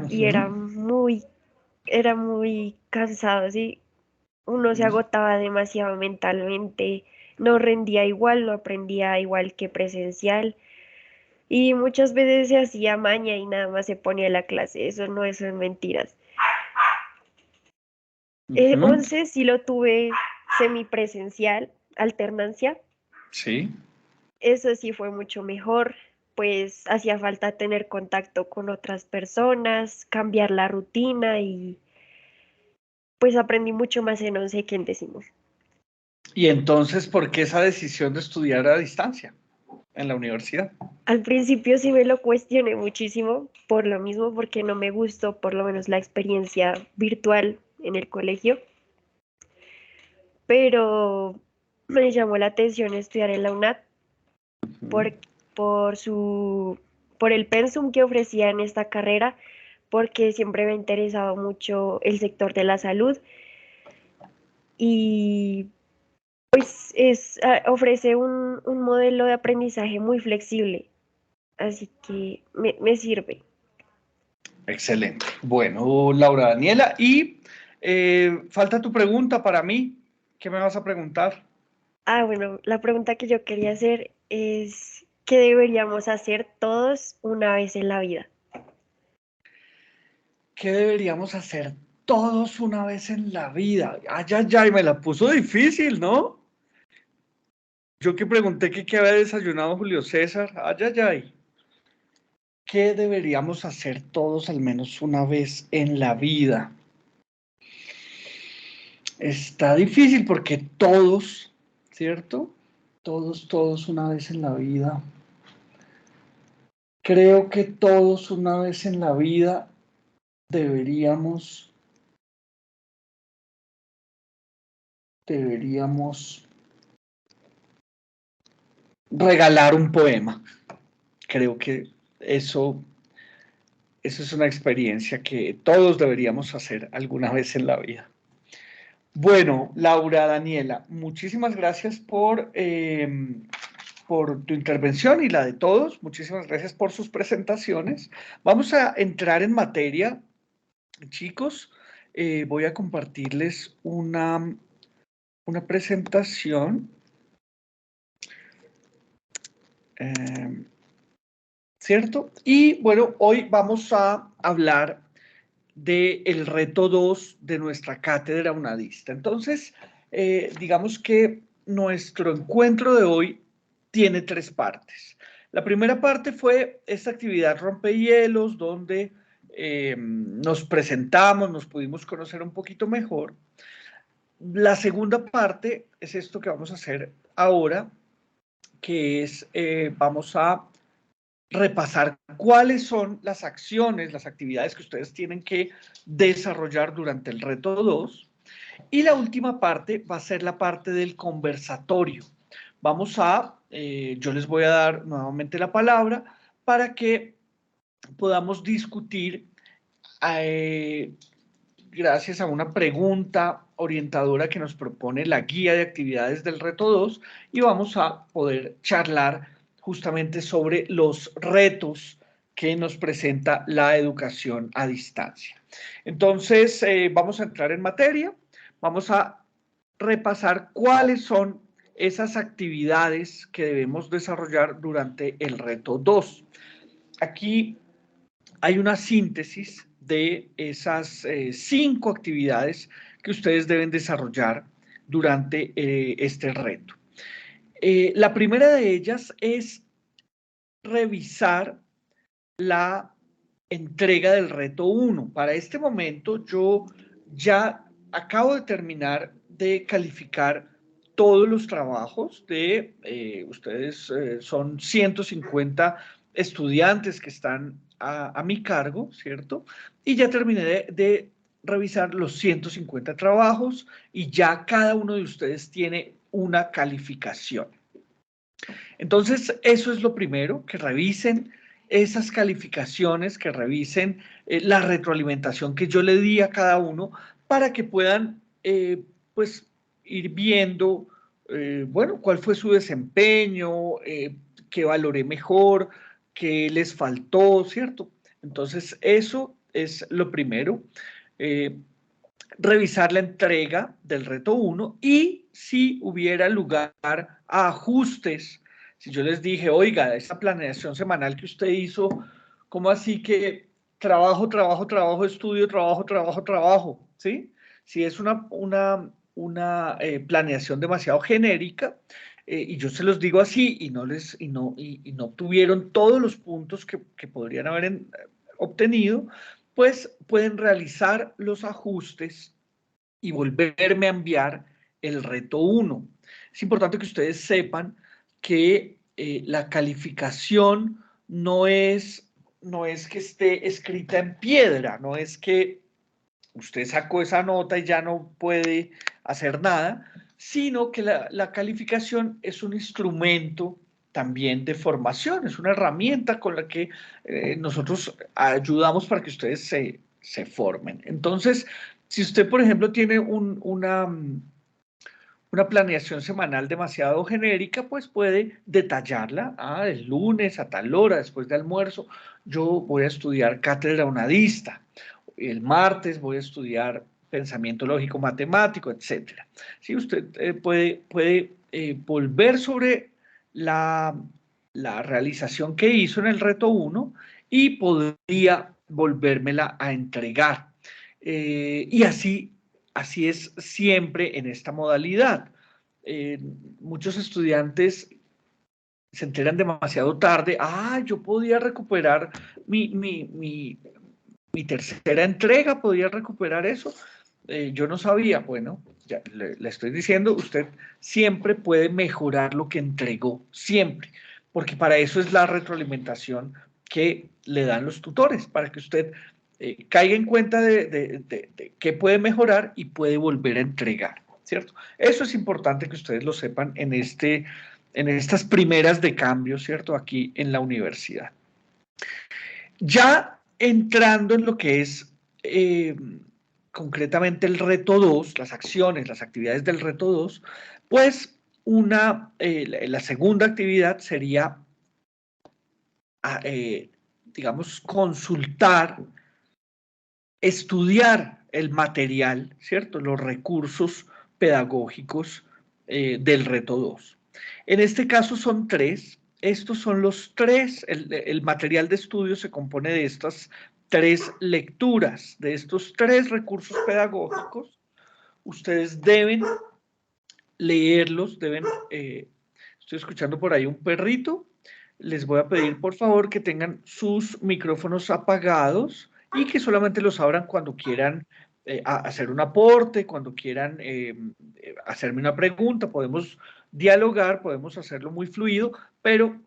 y era muy cansado, ¿sí? Uno se agotaba demasiado mentalmente, no rendía igual, no aprendía igual que presencial y muchas veces se hacía maña y nada más se ponía la clase. Eso no, eso es mentiras. Ujú. 11 sí lo tuve semipresencial, alternancia. Sí. Eso sí fue mucho mejor, pues hacía falta tener contacto con otras personas, cambiar la rutina y pues aprendí mucho más en 11 que en décimo. Y entonces, ¿por qué esa decisión de estudiar a distancia en la universidad? Al principio sí me lo cuestioné muchísimo por lo mismo, porque no me gustó por lo menos la experiencia virtual en el colegio, pero me llamó la atención estudiar en la UNAD por, por su, por el pensum que ofrecía en esta carrera, porque siempre me ha interesado mucho el sector de la salud y pues ofrece un modelo de aprendizaje muy flexible, así que me sirve. Excelente. Bueno, Laura Daniela, y falta tu pregunta para mí. ¿Qué me vas a preguntar? Bueno, la pregunta que yo quería hacer es, ¿qué deberíamos hacer todos una vez en la vida? ¿Qué deberíamos hacer todos una vez en la vida? Ay, ay, ay, me la puso difícil, ¿no? Yo que pregunté que qué había desayunado Julio César. Ay, ay, ay. ¿Qué deberíamos hacer todos al menos una vez en la vida? Está difícil porque todos, ¿cierto? Todos una vez en la vida. Creo que todos una vez en la vida deberíamos regalar un poema. Creo que eso es una experiencia que todos deberíamos hacer alguna vez en la vida. Bueno, Laura Daniela, muchísimas gracias por tu intervención y la de todos. Muchísimas gracias por sus presentaciones. Vamos a entrar en materia, chicos. Voy a compartirles una presentación. ¿Cierto? Y bueno, hoy vamos a hablar del reto 2 de nuestra cátedra unadista. Entonces, digamos que nuestro encuentro de hoy tiene 3 partes. La primera parte fue esta actividad rompehielos, donde nos presentamos, nos pudimos conocer un poquito mejor. La segunda parte es esto que vamos a hacer ahora, que es, vamos a repasar cuáles son las acciones, las actividades que ustedes tienen que desarrollar durante el reto 2. Y la última parte va a ser la parte del conversatorio. Vamos a, yo les voy a dar nuevamente la palabra para que podamos discutir gracias a una pregunta orientadora que nos propone la guía de actividades del reto 2 y vamos a poder charlar justamente sobre los retos que nos presenta la educación a distancia. Entonces, vamos a entrar en materia, vamos a repasar cuáles son esas actividades que debemos desarrollar durante el reto 2. Aquí hay una síntesis de esas 5 actividades que ustedes deben desarrollar durante este reto. La primera de ellas es revisar la entrega del reto 1. Para este momento yo ya acabo de terminar de calificar todos los trabajos de ustedes, son 150 estudiantes que están a mi cargo, ¿cierto? Y ya terminé de revisar los 150 trabajos y ya cada uno de ustedes tiene una calificación. Entonces, eso es lo primero, que revisen esas calificaciones, que revisen la retroalimentación que yo le di a cada uno para que puedan, pues, ir viendo, bueno, cuál fue su desempeño, qué valoré mejor, qué les faltó, ¿cierto? Entonces, eso es lo primero. Revisar la entrega del reto 1 y si hubiera lugar a ajustes. Si yo les dije, oiga, esa planeación semanal que usted hizo, ¿cómo así que trabajo, estudio, trabajo, ¿sí? Si es una planeación demasiado genérica, y yo se los digo así, y no obtuvieron todos los puntos que podrían haber obtenido, pues pueden realizar los ajustes y volverme a enviar el reto 1. Es importante que ustedes sepan que la calificación no es que esté escrita en piedra, no es que usted sacó esa nota y ya no puede hacer nada, sino que la calificación es un instrumento también de formación, es una herramienta con la que nosotros ayudamos para que ustedes se formen. Entonces, si usted, por ejemplo, tiene una planeación semanal demasiado genérica, pues puede detallarla. El lunes a tal hora, después de almuerzo, yo voy a estudiar cátedra unadista. El martes voy a estudiar pensamiento lógico matemático, etc. ¿Sí? Usted puede volver sobre la realización que hizo en el reto 1 y podría volvérmela a entregar. Y así es siempre en esta modalidad. Muchos estudiantes se enteran demasiado tarde. Yo podía recuperar mi tercera entrega, podía recuperar eso. Yo no sabía. Bueno, ya le estoy diciendo, usted siempre puede mejorar lo que entregó, siempre, porque para eso es la retroalimentación que le dan los tutores, para que usted caiga en cuenta de qué puede mejorar y puede volver a entregar, ¿cierto? Eso es importante que ustedes lo sepan en estas primeras de cambio, ¿cierto? Aquí en la universidad. Ya entrando en lo que es concretamente el reto 2, las acciones, las actividades del reto 2, pues la segunda actividad sería, digamos, consultar, estudiar el material, ¿cierto? Los recursos pedagógicos del reto 2. En este caso son 3. Estos son los 3, el material de estudio se compone de estas 3 lecturas, de estos 3 recursos pedagógicos. Ustedes deben leerlos, estoy escuchando por ahí un perrito. Les voy a pedir por favor que tengan sus micrófonos apagados y que solamente los abran cuando quieran hacer un aporte, cuando quieran hacerme una pregunta. Podemos dialogar, podemos hacerlo muy fluido, pero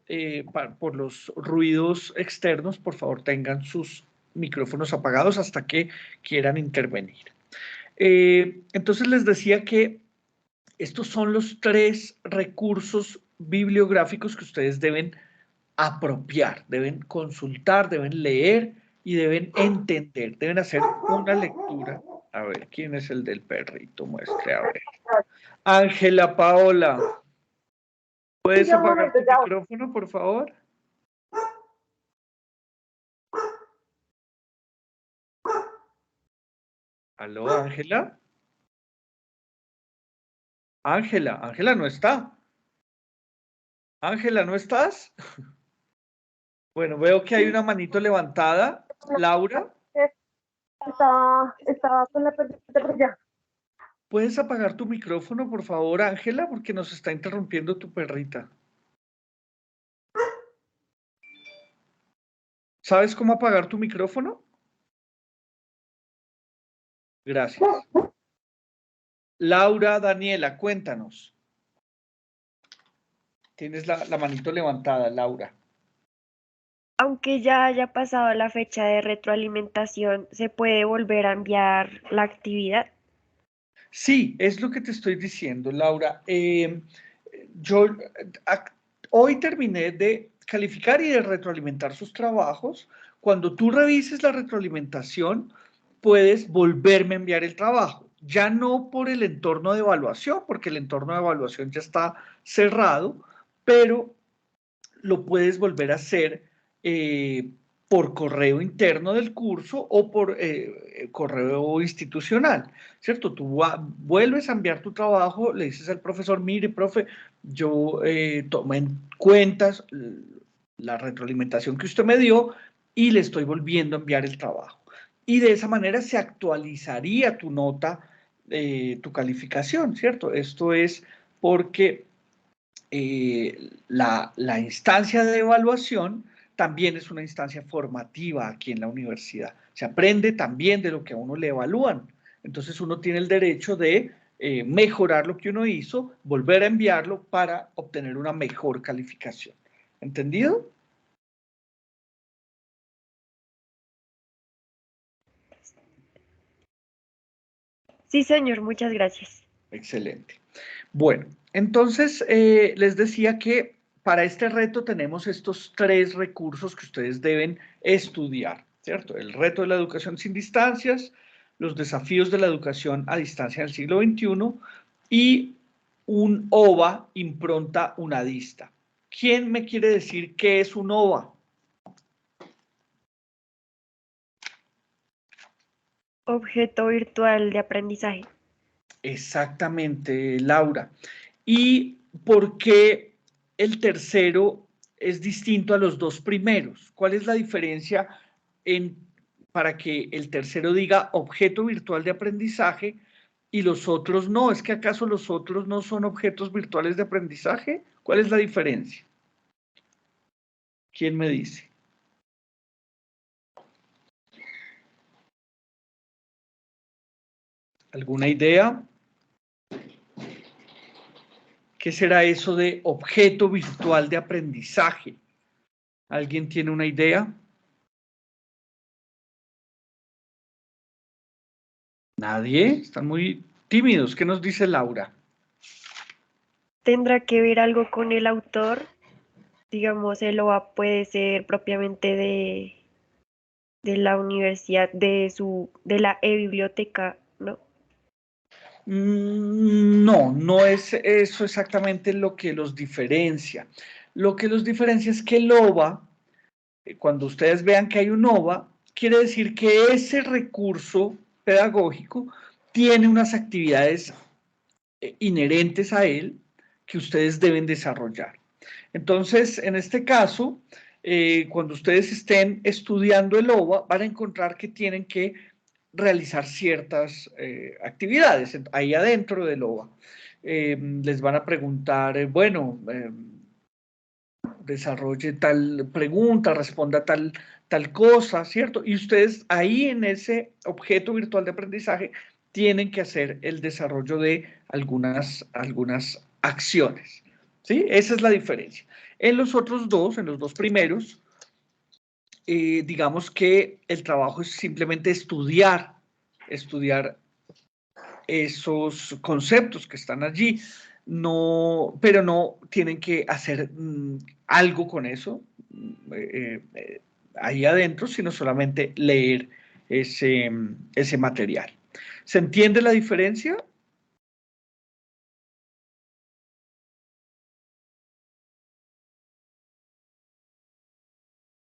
por los ruidos externos, por favor, tengan sus micrófonos apagados hasta que quieran intervenir. Entonces les decía que estos son los 3 recursos bibliográficos que ustedes deben apropiar, deben consultar, deben leer y deben entender, deben hacer una lectura. A ver, ¿quién es el del perrito? Muestre, a ver. Ángela Paola, ¿puedes apagar tu micrófono, por favor? ¿Aló, Ángela? Ángela no está. Ángela, ¿no estás? Bueno, veo que hay una manito levantada. Laura. Estaba con la perrita ya. ¿Puedes apagar tu micrófono, por favor, Ángela? Porque nos está interrumpiendo tu perrita. ¿Sabes cómo apagar tu micrófono? Gracias. Laura, Daniela, cuéntanos. Tienes la manito levantada, Laura. Aunque ya haya pasado la fecha de retroalimentación, ¿se puede volver a enviar la actividad? Sí, es lo que te estoy diciendo, Laura. Yo hoy terminé de calificar y de retroalimentar sus trabajos. Cuando tú revises la retroalimentación, puedes volverme a enviar el trabajo. Ya no por el entorno de evaluación, porque el entorno de evaluación ya está cerrado, pero lo puedes volver a hacer por correo interno del curso o por correo institucional, ¿cierto? Tú vuelves a enviar tu trabajo, le dices al profesor, mire, profe, yo tomé en cuenta la retroalimentación que usted me dio y le estoy volviendo a enviar el trabajo. Y de esa manera se actualizaría tu nota tu calificación, ¿cierto? Esto es porque la instancia de evaluación también es una instancia formativa aquí en la universidad. Se aprende también de lo que a uno le evalúan. Entonces uno tiene el derecho de mejorar lo que uno hizo, volver a enviarlo para obtener una mejor calificación. ¿Entendido? Sí, señor, muchas gracias. Excelente. Bueno, entonces les decía que para este reto tenemos estos 3 recursos que ustedes deben estudiar, ¿cierto? El reto de la educación sin distancias, los desafíos de la educación a distancia en el siglo XXI y un OVA, impronta unadista. ¿Quién me quiere decir qué es un OVA? Objeto virtual de aprendizaje. Exactamente, Laura. ¿Y por qué el tercero es distinto a los 2 primeros? ¿Cuál es la diferencia para que el tercero diga objeto virtual de aprendizaje y los otros no? ¿Es que acaso los otros no son objetos virtuales de aprendizaje? ¿Cuál es la diferencia? ¿Quién me dice? ¿Alguna idea? ¿Qué será eso de objeto virtual de aprendizaje? ¿Alguien tiene una idea? ¿Nadie? Están muy tímidos. ¿Qué nos dice Laura? ¿Tendrá que ver algo con el autor? Digamos, el OVA puede ser propiamente de la universidad, de la e-biblioteca, ¿no? No, no es eso exactamente lo que los diferencia. Lo que los diferencia es que el OVA, cuando ustedes vean que hay un OVA, quiere decir que ese recurso pedagógico tiene unas actividades inherentes a él que ustedes deben desarrollar. Entonces, en este caso, cuando ustedes estén estudiando el OVA, van a encontrar que tienen que realizar ciertas actividades ahí adentro del OVA. Les van a preguntar, bueno, desarrolle tal pregunta, responda tal cosa, ¿cierto? Y ustedes ahí en ese objeto virtual de aprendizaje tienen que hacer el desarrollo de algunas acciones, ¿sí? Esa es la diferencia. En los otros 2, en los 2 primeros, digamos que el trabajo es simplemente estudiar esos conceptos que están allí, pero no tienen que hacer algo con eso ahí adentro, sino solamente leer ese material. ¿Se entiende la diferencia?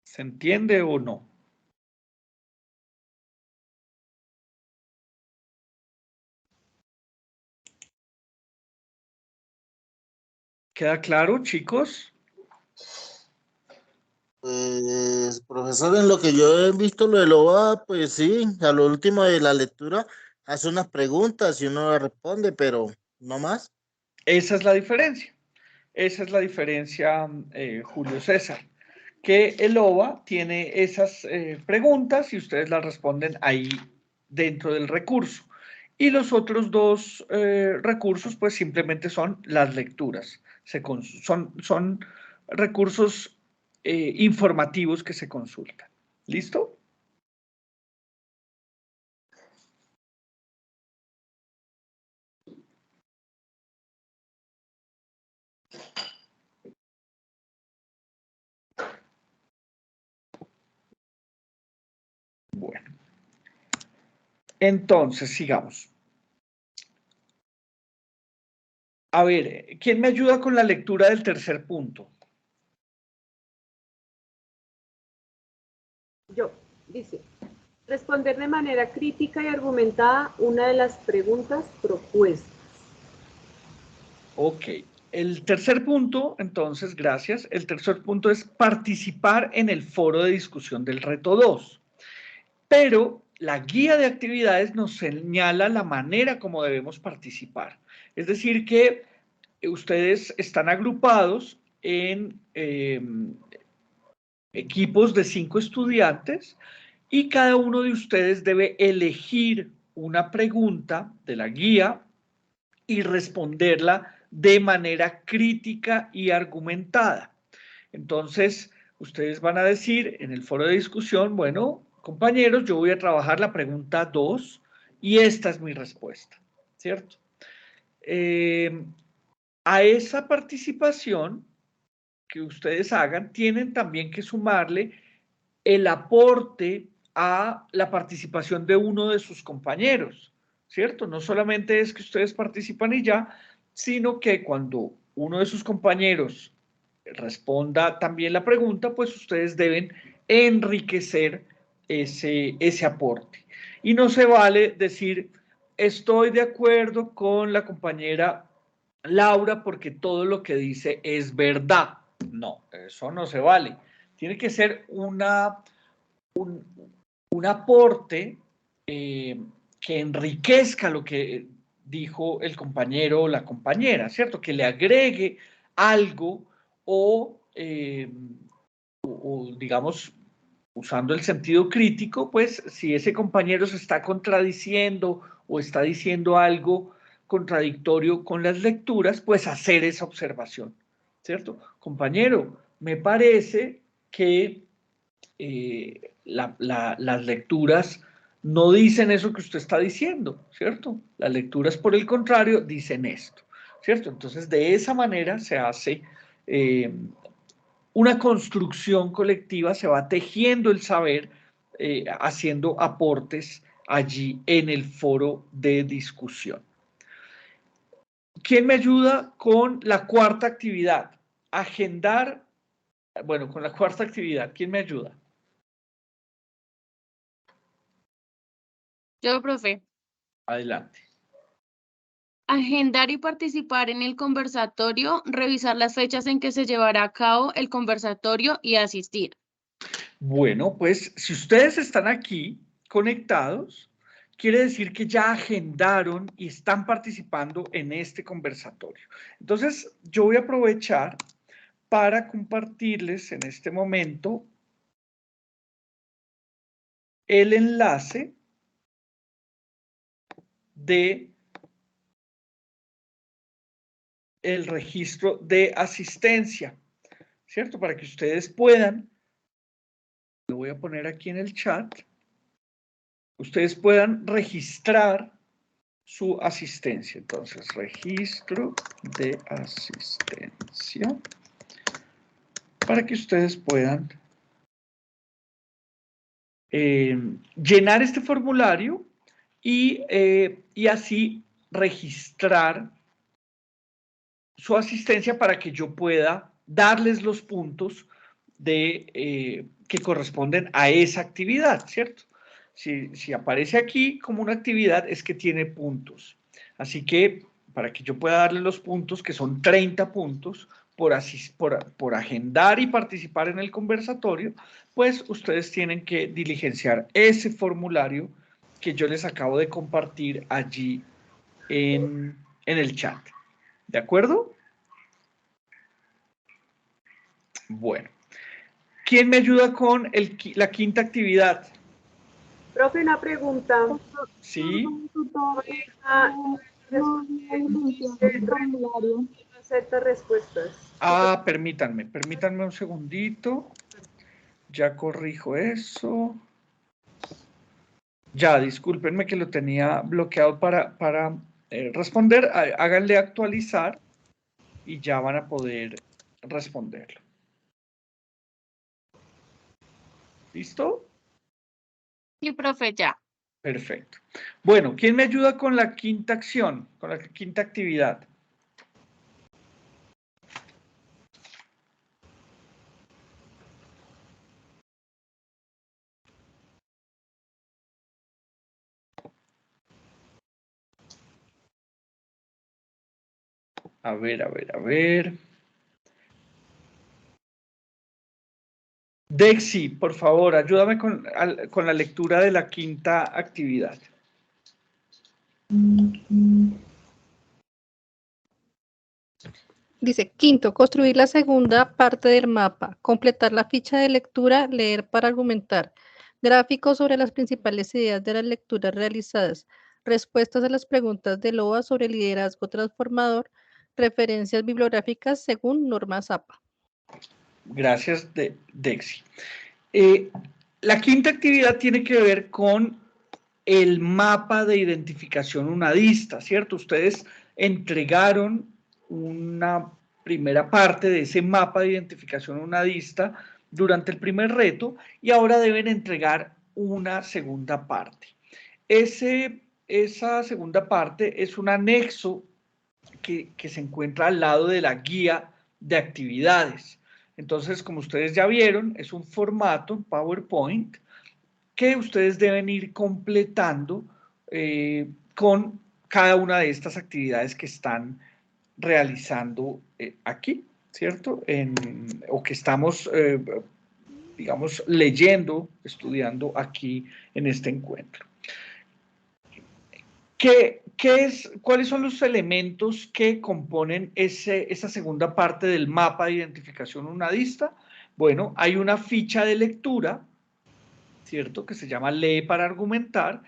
¿Se entiende o no? ¿Queda claro, chicos? Pues, profesor, en lo que yo he visto lo del OVA, pues sí, a lo último de la lectura hace unas preguntas y uno le responde, pero no más. Esa es la diferencia. Esa es la diferencia, Julio César, que el OVA tiene esas preguntas y ustedes las responden ahí dentro del recurso. Y los otros 2 recursos, pues simplemente son las lecturas. Son recursos informativos que se consultan. ¿Listo? Bueno. Entonces, sigamos. A ver, ¿quién me ayuda con la lectura del tercer punto? Yo, dice, responder de manera crítica y argumentada una de las preguntas propuestas. Ok, el tercer punto, entonces, gracias. El tercer punto es participar en el foro de discusión del reto 2. Pero la guía de actividades nos señala la manera como debemos participar. Es decir, que ustedes están agrupados en equipos de 5 estudiantes y cada uno de ustedes debe elegir una pregunta de la guía y responderla de manera crítica y argumentada. Entonces, ustedes van a decir en el foro de discusión, bueno, compañeros, yo voy a trabajar la pregunta 2 y esta es mi respuesta, ¿cierto? A esa participación que ustedes hagan, tienen también que sumarle el aporte a la participación de uno de sus compañeros, ¿cierto? No solamente es que ustedes participan y ya, sino que cuando uno de sus compañeros responda también la pregunta, pues ustedes deben enriquecer ese aporte. Y no se vale decir, estoy de acuerdo con la compañera Laura porque todo lo que dice es verdad. No, eso no se vale. Tiene que ser un aporte que enriquezca lo que dijo el compañero o la compañera, ¿cierto? Que le agregue algo o digamos, usando el sentido crítico, pues si ese compañero se está contradiciendo o está diciendo algo contradictorio con las lecturas, pues hacer esa observación, ¿cierto? Compañero, me parece que las lecturas no dicen eso que usted está diciendo, ¿cierto? Las lecturas, por el contrario, dicen esto, ¿cierto? Entonces, de esa manera se hace una construcción colectiva, se va tejiendo el saber, haciendo aportes allí en el foro de discusión. ¿Quién me ayuda con la cuarta actividad? Agendar, bueno, con la cuarta actividad, ¿quién me ayuda? Yo, profe. Adelante. Agendar y participar en el conversatorio, revisar las fechas en que se llevará a cabo el conversatorio y asistir. Bueno, pues si ustedes están aquí conectados, quiere decir que ya agendaron y están participando en este conversatorio. Entonces, yo voy a aprovechar para compartirles en este momento el enlace de el registro de asistencia, ¿cierto? Para que ustedes puedan, lo voy a poner aquí en el chat, ustedes puedan registrar su asistencia. Entonces, registro de asistencia para que ustedes puedan llenar este formulario y así registrar su asistencia para que yo pueda darles los puntos que corresponden a esa actividad, ¿cierto? Si aparece aquí como una actividad es que tiene puntos. Así que para que yo pueda darle los puntos, que son 30 puntos, por agendar y participar en el conversatorio, pues ustedes tienen que diligenciar ese formulario que yo les acabo de compartir allí en el chat. ¿De acuerdo? Bueno. ¿Quién me ayuda con la quinta actividad? Profe, una pregunta. Sí. Acepta respuestas. Permítanme un segundito. Ya corrijo eso. Ya, discúlpenme que lo tenía bloqueado para responder. Háganle actualizar y ya van a poder responderlo. ¿Listo? Sí, profe, ya. Perfecto. Bueno, ¿quién me ayuda con la quinta acción, con la quinta actividad? A ver. Dexi, por favor, ayúdame con la lectura de la quinta actividad. Dice, quinto, construir la segunda parte del mapa, completar la ficha de lectura, leer para argumentar, gráficos sobre las principales ideas de las lecturas realizadas, respuestas a las preguntas de Loa sobre liderazgo transformador, referencias bibliográficas según normas APA. Gracias, Dexi. La quinta actividad tiene que ver con el mapa de identificación unadista, ¿cierto? Ustedes entregaron una primera parte de ese mapa de identificación unadista durante el primer reto y ahora deben entregar una segunda parte. Esa segunda parte es un anexo que se encuentra al lado de la guía de actividades. Entonces, como ustedes ya vieron, es un formato PowerPoint que ustedes deben ir completando con cada una de estas actividades que están realizando aquí, ¿cierto? O que estamos, digamos, leyendo, estudiando aquí en este encuentro. ¿Cuáles son los elementos que componen esa segunda parte del mapa de identificación unadista? Bueno, hay una ficha de lectura, ¿cierto? Que se llama Lee para argumentar,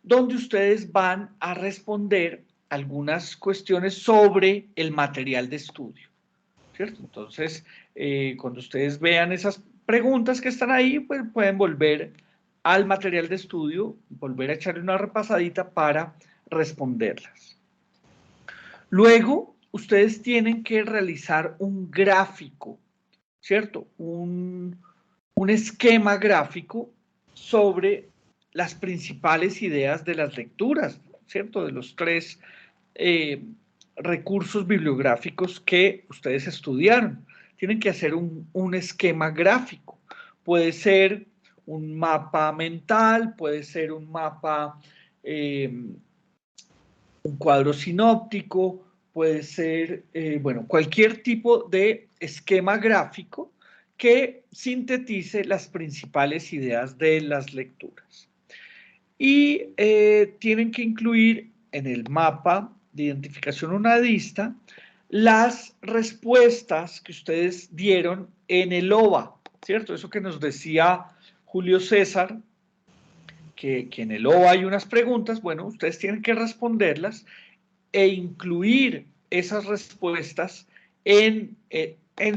donde ustedes van a responder algunas cuestiones sobre el material de estudio, ¿cierto? Entonces, cuando ustedes vean esas preguntas que están ahí, pues pueden volver al material de estudio, volver a echarle una repasadita para responderlas. Luego, ustedes tienen que realizar un gráfico, ¿cierto? Un esquema gráfico sobre las principales ideas de las lecturas, ¿cierto? De los tres recursos bibliográficos que ustedes estudiaron. Tienen que hacer un esquema gráfico. Puede ser un mapa mental, puede ser un mapa, un cuadro sinóptico, puede ser, bueno, cualquier tipo de esquema gráfico que sintetice las principales ideas de las lecturas. Y tienen que incluir en el mapa de identificación unadista las respuestas que ustedes dieron en el OVA, ¿cierto? Eso que nos decía Julio César, que en el OVA hay unas preguntas, bueno, ustedes tienen que responderlas e incluir esas respuestas en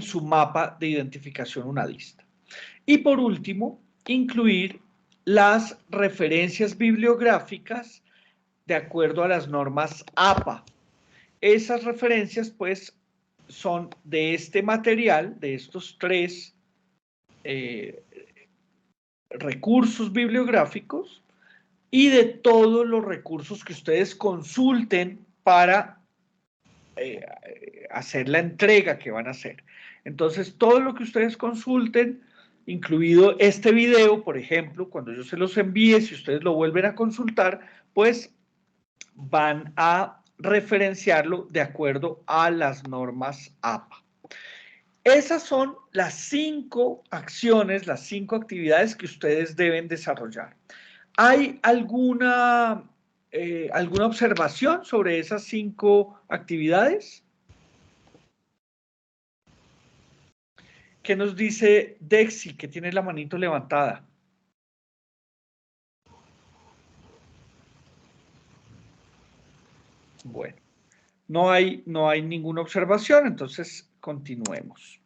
su mapa de identificación unadista. Y por último, incluir las referencias bibliográficas de acuerdo a las normas APA. Esas referencias, pues, son de este material, de estos tres recursos bibliográficos y de todos los recursos que ustedes consulten para hacer la entrega que van a hacer. Entonces, todo lo que ustedes consulten, incluido este video, por ejemplo, cuando yo se los envíe, si ustedes lo vuelven a consultar, pues van a referenciarlo de acuerdo a las normas APA. Esas son las 5 acciones, las 5 actividades que ustedes deben desarrollar. ¿Hay alguna observación sobre esas 5 actividades? ¿Qué nos dice Dexi, que tiene la manito levantada? Bueno, no hay ninguna observación, entonces continuemos.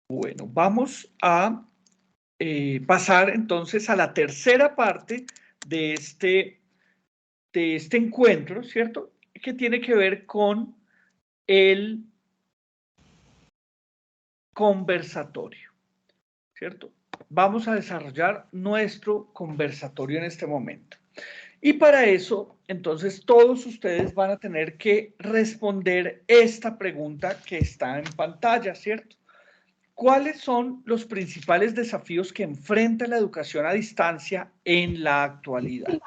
Bueno, vamos a pasar entonces a la tercera parte de este encuentro, ¿cierto? Que tiene que ver con el conversatorio, ¿cierto? Vamos a desarrollar nuestro conversatorio en este momento. Y para eso, entonces, todos ustedes van a tener que responder esta pregunta que está en pantalla, ¿cierto? ¿Cuáles son los principales desafíos que enfrenta la educación a distancia en la actualidad?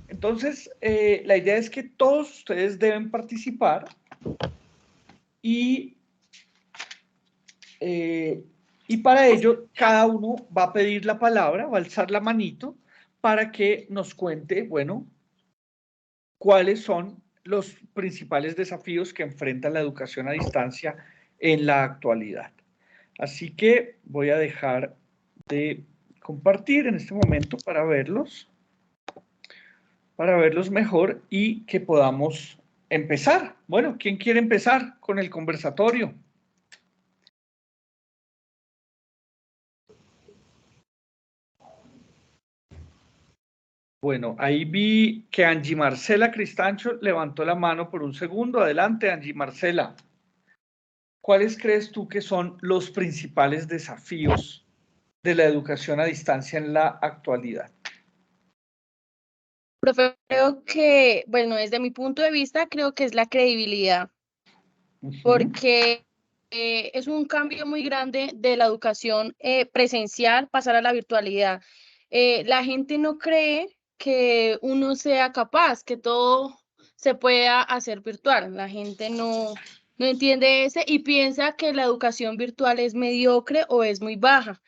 Entonces, la idea es que todos ustedes deben participar y Y para ello, cada uno va a pedir la palabra, va a alzar la manito para que nos cuente, bueno, cuáles son los principales desafíos que enfrenta la educación a distancia en la actualidad. Así que voy a dejar de compartir en este momento para verlos mejor y que podamos empezar. Bueno, ¿quién quiere empezar con el conversatorio? Bueno, ahí vi que Angie Marcela Cristancho levantó la mano por un segundo. Adelante, Angie Marcela. ¿Cuáles crees tú que son los principales desafíos de la educación a distancia en la actualidad? Profe, creo que, bueno, desde mi punto de vista, creo que es la credibilidad, porque es un cambio muy grande de la educación presencial pasar a la virtualidad. La gente no cree que uno sea capaz, que todo se pueda hacer virtual. La gente no entiende ese y piensa que la educación virtual es mediocre o es muy baja,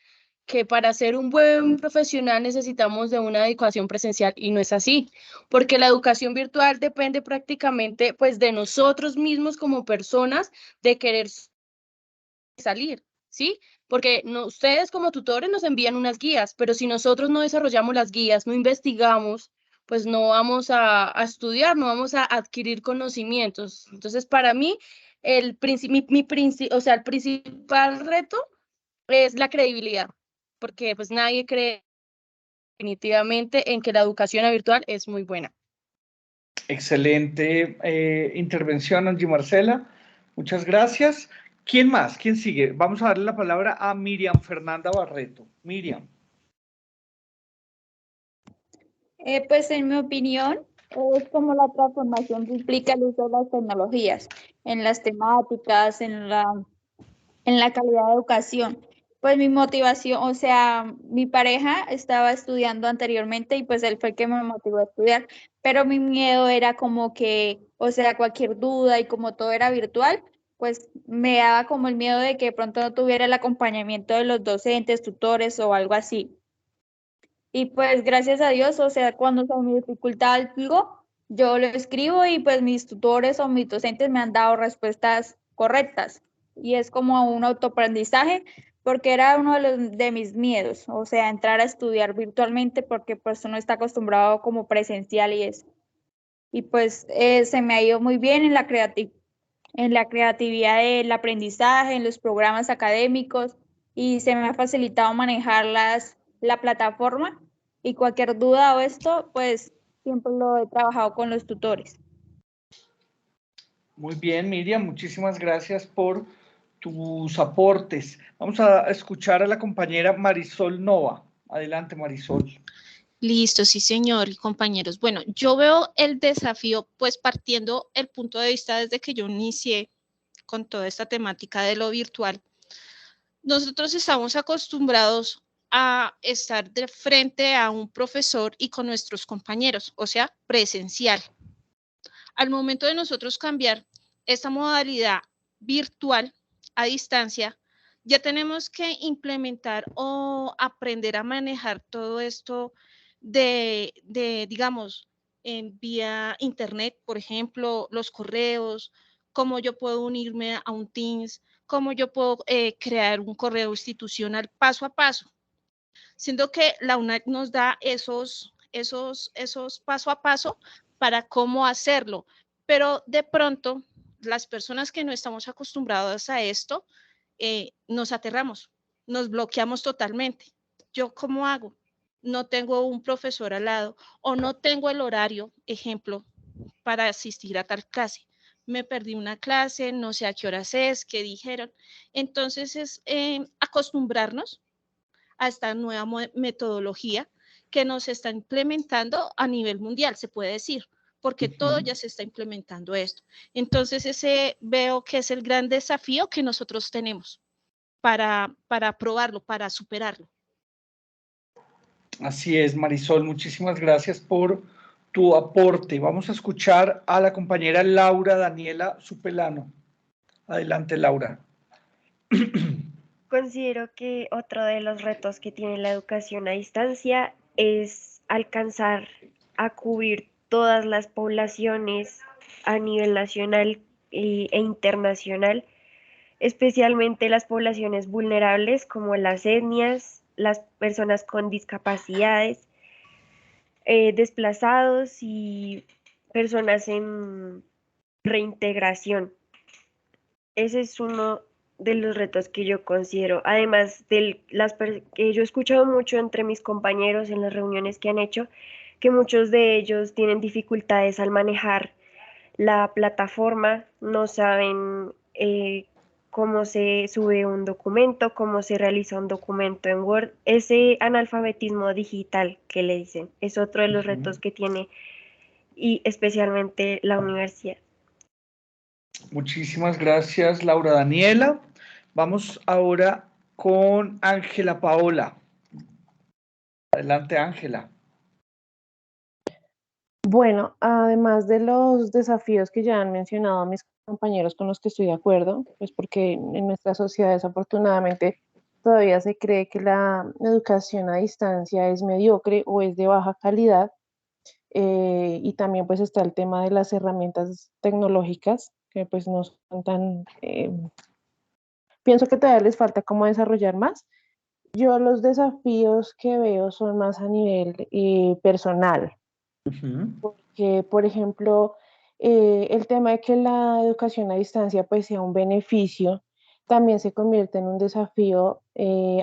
que para ser un buen profesional necesitamos de una educación presencial y no es así, porque la educación virtual depende prácticamente pues de nosotros mismos como personas de querer salir, ¿sí? Porque ustedes como tutores nos envían unas guías, pero si nosotros no desarrollamos las guías, no investigamos, pues no vamos a estudiar, no vamos a adquirir conocimientos. Entonces, para mí, el principal reto es la credibilidad, porque pues nadie cree definitivamente en que la educación virtual es muy buena. Excelente intervención, Angie Marcela. Muchas gracias. ¿Quién más? ¿Quién sigue? Vamos a darle la palabra a Miriam Fernanda Barreto. Miriam. Pues en mi opinión, es como la transformación que implica el uso de las tecnologías en las temáticas, en la calidad de educación. Pues mi motivación, o sea, mi pareja estaba estudiando anteriormente y pues él fue el que me motivó a estudiar, pero mi miedo era como que, o sea, cualquier duda y como todo era virtual, pues me daba como el miedo de que de pronto no tuviera el acompañamiento de los docentes, tutores o algo así. Y pues gracias a Dios, o sea, cuando se me dificulta algo, yo lo escribo y pues mis tutores o mis docentes me han dado respuestas correctas. Y es como un autoaprendizaje porque era uno de mis miedos, o sea, entrar a estudiar virtualmente porque pues uno está acostumbrado como presencial y eso. Y pues se me ha ido muy bien en en la creatividad del aprendizaje, en los programas académicos y se me ha facilitado manejar la plataforma y cualquier duda o esto, pues siempre lo he trabajado con los tutores. Muy bien, Miriam, muchísimas gracias por tus aportes. Vamos a escuchar a la compañera Marisol Nova. Adelante, Marisol. Listo, sí, señor y compañeros. Bueno, yo veo el desafío, pues partiendo el punto de vista desde que yo inicié con toda esta temática de lo virtual. Nosotros estamos acostumbrados a estar de frente a un profesor y con nuestros compañeros, o sea, presencial. Al momento de nosotros cambiar esta modalidad virtual a distancia, ya tenemos que implementar o aprender a manejar todo esto digamos, en vía internet, por ejemplo, los correos, cómo yo puedo unirme a un Teams, cómo yo puedo crear un correo institucional paso a paso, siendo que la UNAC nos da esos paso a paso para cómo hacerlo, pero de pronto las personas que no estamos acostumbradas a esto, nos aterramos, nos bloqueamos totalmente. ¿Yo cómo hago? No tengo un profesor al lado o no tengo el horario, ejemplo, para asistir a tal clase. Me perdí una clase, no sé a qué horas es, qué dijeron. Entonces es acostumbrarnos a esta nueva metodología que nos está implementando a nivel mundial, se puede decir, porque todo ya se está implementando esto. Entonces ese veo que es el gran desafío que nosotros tenemos para probarlo, para superarlo. Así es, Marisol, muchísimas gracias por tu aporte. Vamos a escuchar a la compañera Laura Daniela Supelano. Adelante, Laura. Considero que otro de los retos que tiene la educación a distancia es alcanzar a cubrir todas las poblaciones a nivel nacional e internacional, especialmente las poblaciones vulnerables como las etnias, las personas con discapacidades, desplazados y personas en reintegración. Ese es uno de los retos que yo considero. Además de que yo he escuchado mucho entre mis compañeros en las reuniones que han hecho, que muchos de ellos tienen dificultades al manejar la plataforma, no saben cómo se sube un documento, cómo se realiza un documento en Word. Ese analfabetismo digital que le dicen es otro de los retos que tiene y especialmente la universidad. Muchísimas gracias, Laura Daniela. Vamos ahora con Ángela Paola. Adelante, Ángela. Bueno, además de los desafíos que ya han mencionado mis compañeros con los que estoy de acuerdo, pues porque en nuestra sociedad desafortunadamente todavía se cree que la educación a distancia es mediocre o es de baja calidad, y también pues está el tema de las herramientas tecnológicas que pues no son tan, pienso que todavía les falta cómo desarrollar más. Yo los desafíos que veo son más a nivel personal, porque, por ejemplo, el tema de que la educación a distancia pues sea un beneficio, también se convierte en un desafío,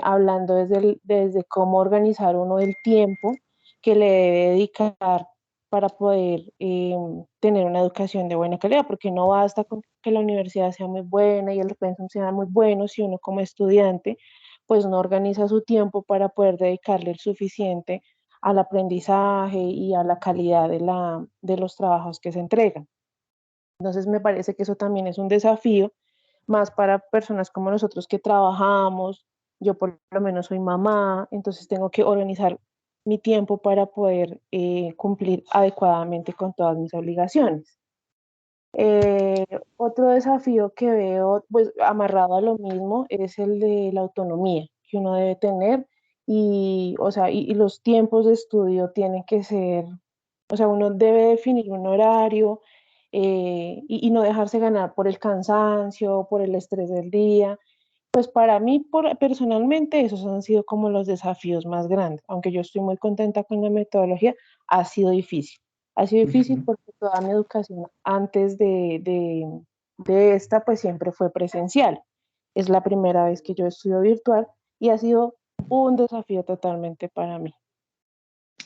hablando desde cómo organizar uno el tiempo que le debe dedicar para poder tener una educación de buena calidad, porque no basta con que la universidad sea muy buena y el pensum sea muy bueno si uno como estudiante pues no organiza su tiempo para poder dedicarle el suficiente al aprendizaje y a la calidad de los trabajos que se entregan. Entonces me parece que eso también es un desafío, más para personas como nosotros que trabajamos. Yo por lo menos soy mamá, entonces tengo que organizar mi tiempo para poder cumplir adecuadamente con todas mis obligaciones. Otro desafío que veo, pues amarrado a lo mismo, es el de la autonomía que uno debe tener y, o sea, y los tiempos de estudio tienen que ser, o sea, uno debe definir un horario, y no dejarse ganar por el cansancio, por el estrés del día. Pues para mí, personalmente, esos han sido como los desafíos más grandes. Aunque yo estoy muy contenta con la metodología, ha sido difícil. Ha sido difícil porque toda mi educación antes de esta, pues siempre fue presencial. Es la primera vez que yo estudio virtual y ha sido un desafío totalmente para mí.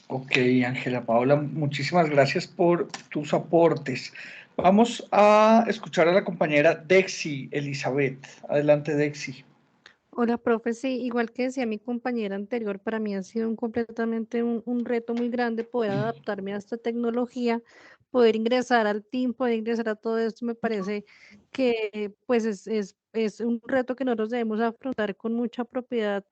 Ok, Ángela Paola, muchísimas gracias por tus aportes. Vamos a escuchar a la compañera Dexi Elizabeth. Adelante, Dexi. Hola, profe. Sí, igual que decía mi compañera anterior, para mí ha sido completamente un reto muy grande poder adaptarme a esta tecnología, poder ingresar al team, poder ingresar a todo esto. Me parece que pues es un reto que nosotros debemos afrontar con mucha propiedad.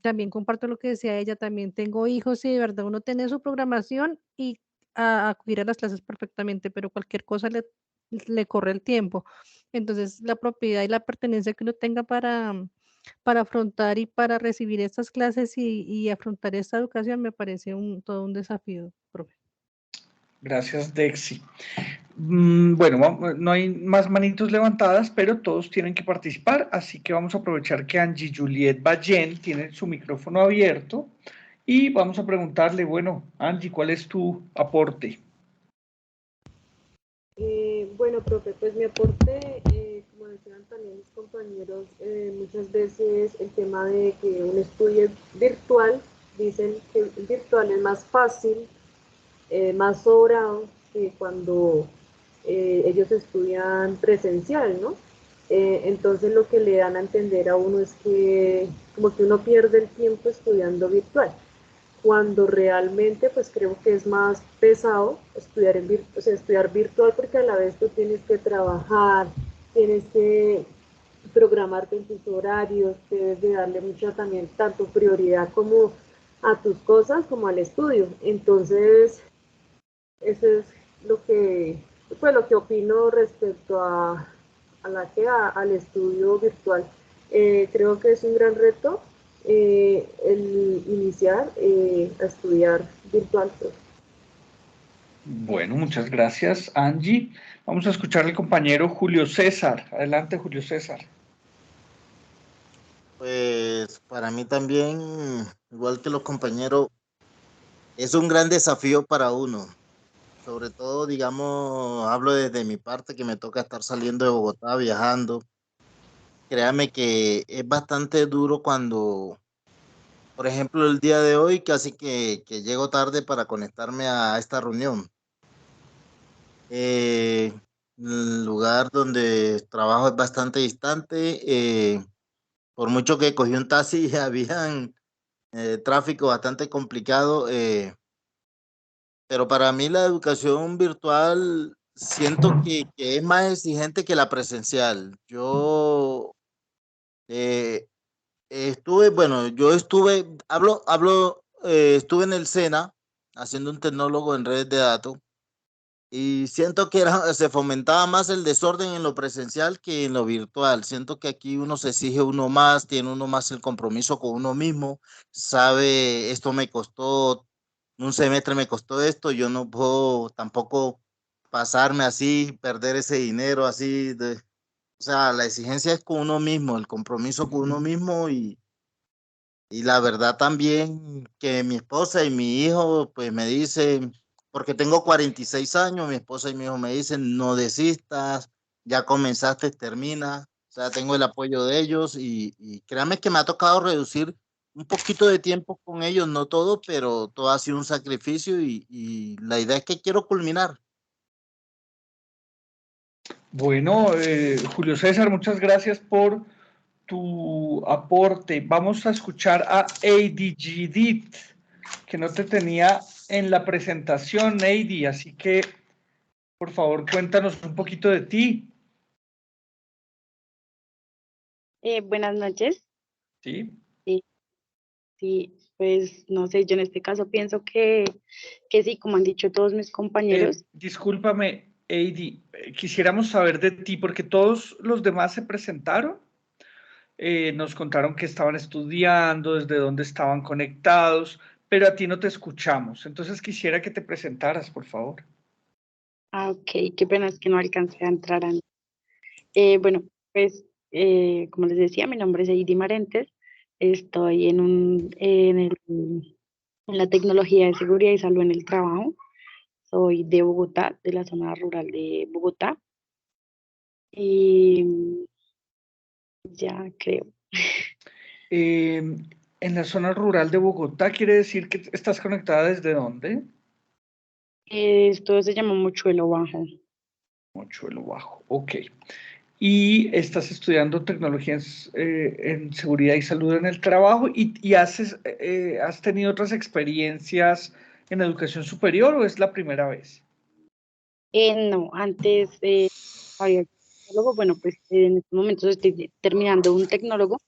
También comparto lo que decía ella, también tengo hijos y de verdad uno tiene su programación y acudir a las clases perfectamente, pero cualquier cosa le corre el tiempo. Entonces, la propiedad y la pertenencia que uno tenga para afrontar y para recibir estas clases y afrontar esta educación me parece todo un desafío, profe. Gracias, Dexi. Bueno, no hay más manitos levantadas, pero todos tienen que participar, así que vamos a aprovechar que Angie Juliet Ballén tiene su micrófono abierto y vamos a preguntarle, bueno, Angie, ¿cuál es tu aporte? Bueno, profe, pues mi aporte, como decían también mis compañeros, muchas veces el tema de que un estudio virtual, dicen que el virtual es más fácil, más sobrado que cuando ellos estudian presencial, ¿no? Entonces lo que le dan a entender a uno es que como que uno pierde el tiempo estudiando virtual, cuando realmente pues creo que es más pesado estudiar, estudiar virtual porque a la vez tú tienes que trabajar, tienes que programarte en tus horarios, debes de darle mucha también tanto prioridad como a tus cosas como al estudio. Entonces, eso es lo que, pues, lo que opino respecto al estudio virtual. Creo que es un gran reto el iniciar a estudiar virtual. Bueno, muchas gracias, Angie. Vamos a escuchar al compañero Julio César. Adelante, Julio César. Pues para mí también, igual que los compañeros, es un gran desafío para uno. Sobre todo, digamos, hablo desde mi parte que me toca estar saliendo de Bogotá, viajando. Créame que es bastante duro cuando, por ejemplo, el día de hoy casi que llego tarde para conectarme a esta reunión. El lugar donde trabajo es bastante distante. Por mucho que cogí un taxi, habían tráfico bastante complicado. Pero para mí la educación virtual siento que es más exigente que la presencial. Yo estuve en el SENA haciendo un tecnólogo en redes de datos y siento que se fomentaba más el desorden en lo presencial que en lo virtual. Siento que aquí uno se exige uno más, tiene uno más el compromiso con uno mismo, sabe, esto me costó, un semestre me costó esto, yo no puedo tampoco pasarme así, perder ese dinero así. O sea, la exigencia es con uno mismo, el compromiso con uno mismo y la verdad también que mi esposa y mi hijo pues me dicen, porque tengo 46 años, mi esposa y mi hijo me dicen, no desistas, ya comenzaste, termina. O sea, tengo el apoyo de ellos y créanme que me ha tocado reducir un poquito de tiempo con ellos, no todo, pero todo ha sido un sacrificio y la idea es que quiero culminar. Bueno, Julio César, muchas gracias por tu aporte. Vamos a escuchar a Eddie Gidit, que no te tenía en la presentación, Eddie, así que por favor cuéntanos un poquito de ti. Buenas noches. Sí. Sí, pues no sé, yo en este caso pienso que sí, como han dicho todos mis compañeros. Discúlpame, Eddie, quisiéramos saber de ti porque todos los demás se presentaron. Nos contaron que estaban estudiando, desde dónde estaban conectados, pero a ti no te escuchamos. Entonces quisiera que te presentaras, por favor. Ok, qué pena es que no alcancé a entrar antes. Bueno, pues como les decía, mi nombre es Heidi Marentes. Estoy en la tecnología de seguridad y salud en el trabajo. Soy de Bogotá, de la zona rural de Bogotá. Y ya creo. En la zona rural de Bogotá, ¿quiere decir que estás conectada desde dónde? Esto se llama Mochuelo Bajo. Mochuelo Bajo, ok. Y estás estudiando tecnologías en seguridad y salud en el trabajo y has tenido otras experiencias en educación superior o es la primera vez? No, antes había tecnólogo, bueno, pues en estos momentos estoy terminando un tecnólogo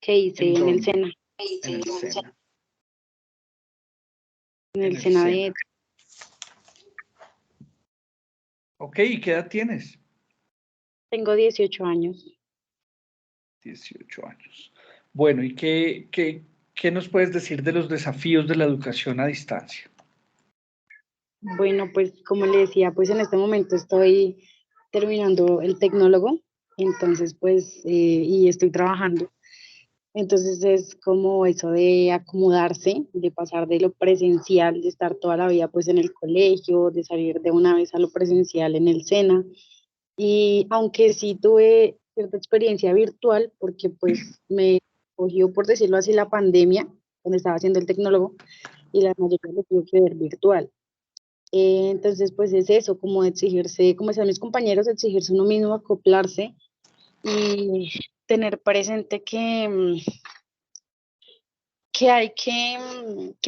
que hice en el SENA. En el SENA. En el SENA de... Ok, ¿y qué edad tienes? Tengo 18 años. 18 años. Bueno, ¿y qué nos puedes decir de los desafíos de la educación a distancia? Bueno, pues como le decía, pues en este momento estoy terminando el tecnólogo, entonces pues, y estoy trabajando. Entonces es como eso de acomodarse, de pasar de lo presencial, de estar toda la vida pues en el colegio, de salir de una vez a lo presencial en el SENA. Y aunque sí tuve cierta experiencia virtual, porque pues me cogió, por decirlo así, la pandemia, cuando estaba haciendo el tecnólogo, y la mayoría lo tuve que ver virtual. Entonces, pues es eso, como exigirse, como decían mis compañeros, exigirse uno mismo, acoplarse y tener presente que hay que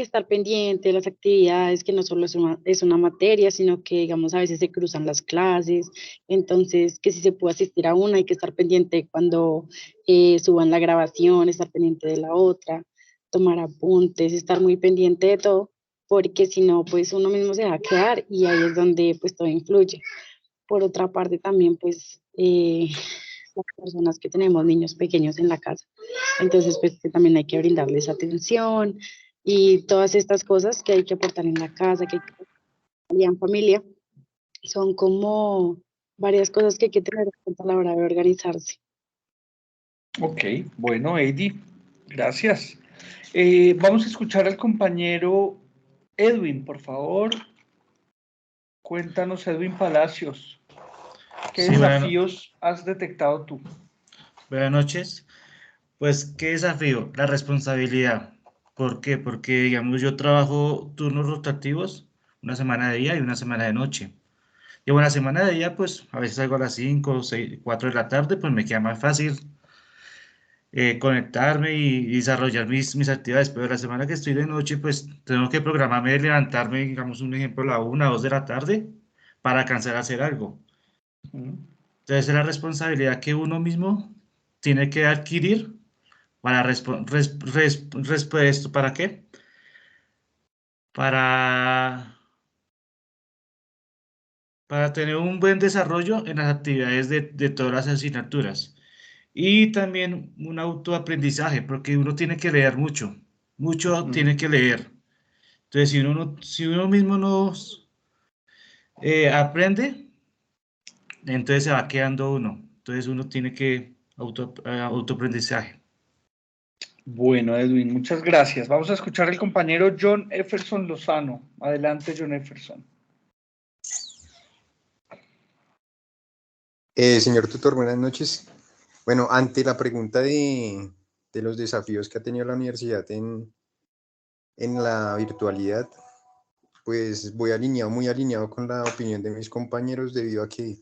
estar pendiente de las actividades, que no solo es una materia, sino que, digamos, a veces se cruzan las clases, entonces, que si se puede asistir a una, hay que estar pendiente cuando suban la grabación, estar pendiente de la otra, tomar apuntes, estar muy pendiente de todo, porque si no, pues uno mismo se va a quedar y ahí es donde pues todo influye. Por otra parte también, pues, las personas que tenemos niños pequeños en la casa. Entonces, pues que también hay que brindarles atención y todas estas cosas que hay que aportar en la casa, que hay que aportar en familia, son como varias cosas que hay que tener en cuenta a la hora de organizarse. Ok, bueno, Heidi, gracias. Vamos a escuchar al compañero Edwin, por favor. Cuéntanos, Edwin Palacios, ¿qué Sí, desafíos has detectado tú? buenas noches. Pues, ¿qué desafío? La responsabilidad. ¿Por qué? Porque, digamos, yo trabajo turnos rotativos, una semana de día y una semana de noche. Y bueno, la semana de día, pues, a veces salgo a las 5, 6, 4 de la tarde, pues me queda más fácil conectarme y desarrollar mis actividades. Pero la semana que estoy de noche, pues, tengo que programarme, levantarme, digamos, un ejemplo, a la 1, 2 de la tarde para alcanzar a hacer algo. Entonces, es la responsabilidad que uno mismo tiene que adquirir para ¿para qué? Para tener un buen desarrollo en las actividades de todas las asignaturas. Y también un autoaprendizaje, porque uno tiene que leer mucho, tiene que leer. Entonces, si uno mismo no aprende, entonces se va quedando uno. Entonces, uno tiene que autoaprendizaje. Bueno, Edwin, muchas gracias. Vamos a escuchar al compañero John Efferson Lozano. Adelante, John Efferson. Señor tutor, buenas noches. Bueno, ante la pregunta de los desafíos que ha tenido la universidad en la virtualidad, pues voy muy alineado con la opinión de mis compañeros debido a que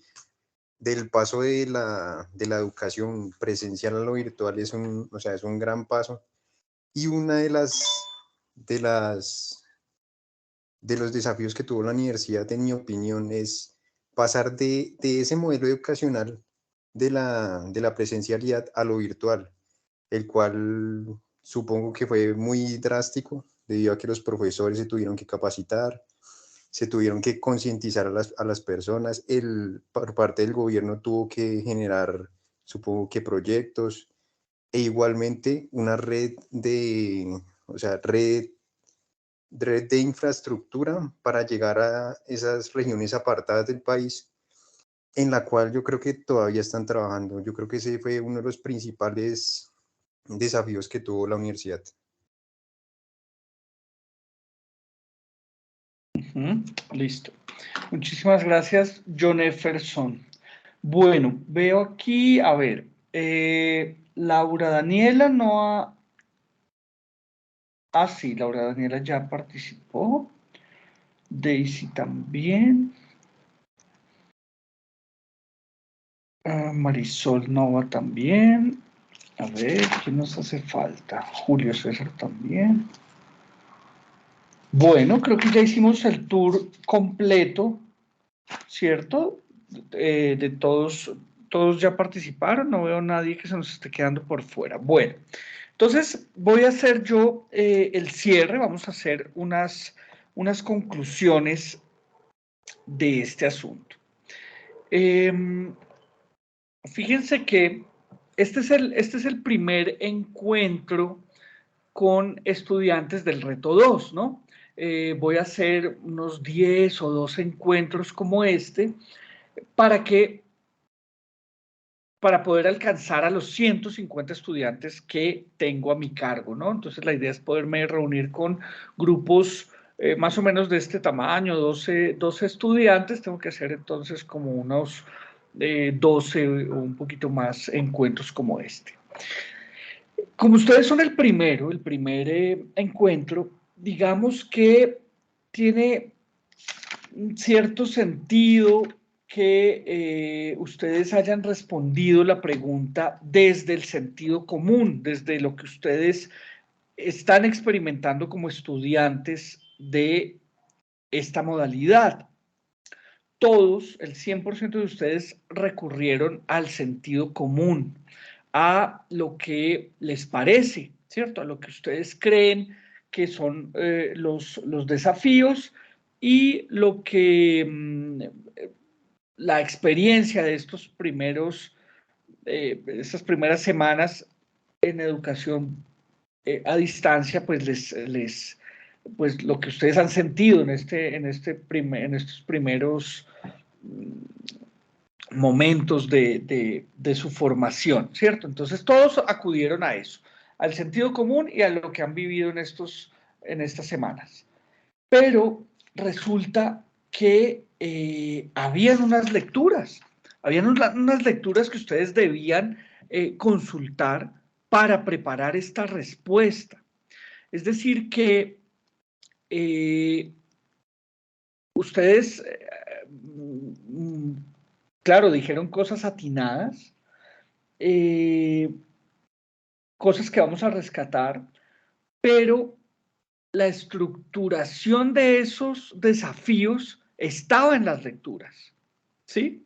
del paso de la educación presencial a lo virtual es un gran paso. Y una de los desafíos que tuvo la universidad, en mi opinión, es pasar de ese modelo educacional de la presencialidad a lo virtual, el cual supongo que fue muy drástico debido a que los profesores se tuvieron que capacitar, se tuvieron que concientizar a las personas, por parte del gobierno tuvo que generar, supongo que proyectos, e igualmente una red de infraestructura para llegar a esas regiones apartadas del país, en la cual yo creo que todavía están trabajando. Yo creo que ese fue uno de los principales desafíos que tuvo la universidad. Listo. Muchísimas gracias, John Efferson. Bueno, veo aquí, a ver, Laura Daniela no ha... Ah, sí, Laura Daniela ya participó. Daisy también. Marisol Nova también. A ver, ¿quién nos hace falta? Julio César también. Bueno, creo que ya hicimos el tour completo, ¿cierto? De todos ya participaron, no veo a nadie que se nos esté quedando por fuera. Bueno, entonces voy a hacer yo el cierre, vamos a hacer unas conclusiones de este asunto. Fíjense que este es el primer encuentro con estudiantes del reto 2, ¿no? Voy a hacer unos 10 o 12 encuentros como este para poder alcanzar a los 150 estudiantes que tengo a mi cargo, ¿no? Entonces la idea es poderme reunir con grupos más o menos de este tamaño, 12 estudiantes, tengo que hacer entonces como unos 12 o un poquito más encuentros como este. Como ustedes son el primer encuentro, digamos que tiene un cierto sentido que ustedes hayan respondido la pregunta desde el sentido común, desde lo que ustedes están experimentando como estudiantes de esta modalidad. Todos, el 100% de ustedes recurrieron al sentido común, a lo que les parece, ¿cierto? A lo que ustedes creen que son los desafíos y lo que la experiencia de estos primeros estas primeras semanas en educación a distancia, pues pues lo que ustedes han sentido en estos primeros momentos de su formación, ¿cierto? Entonces todos acudieron a eso, al sentido común y a lo que han vivido en estas semanas. Pero resulta que habían unas lecturas que ustedes debían consultar para preparar esta respuesta. Es decir, que ustedes, claro, dijeron cosas atinadas, cosas que vamos a rescatar, pero la estructuración de esos desafíos estaba en las lecturas, ¿sí?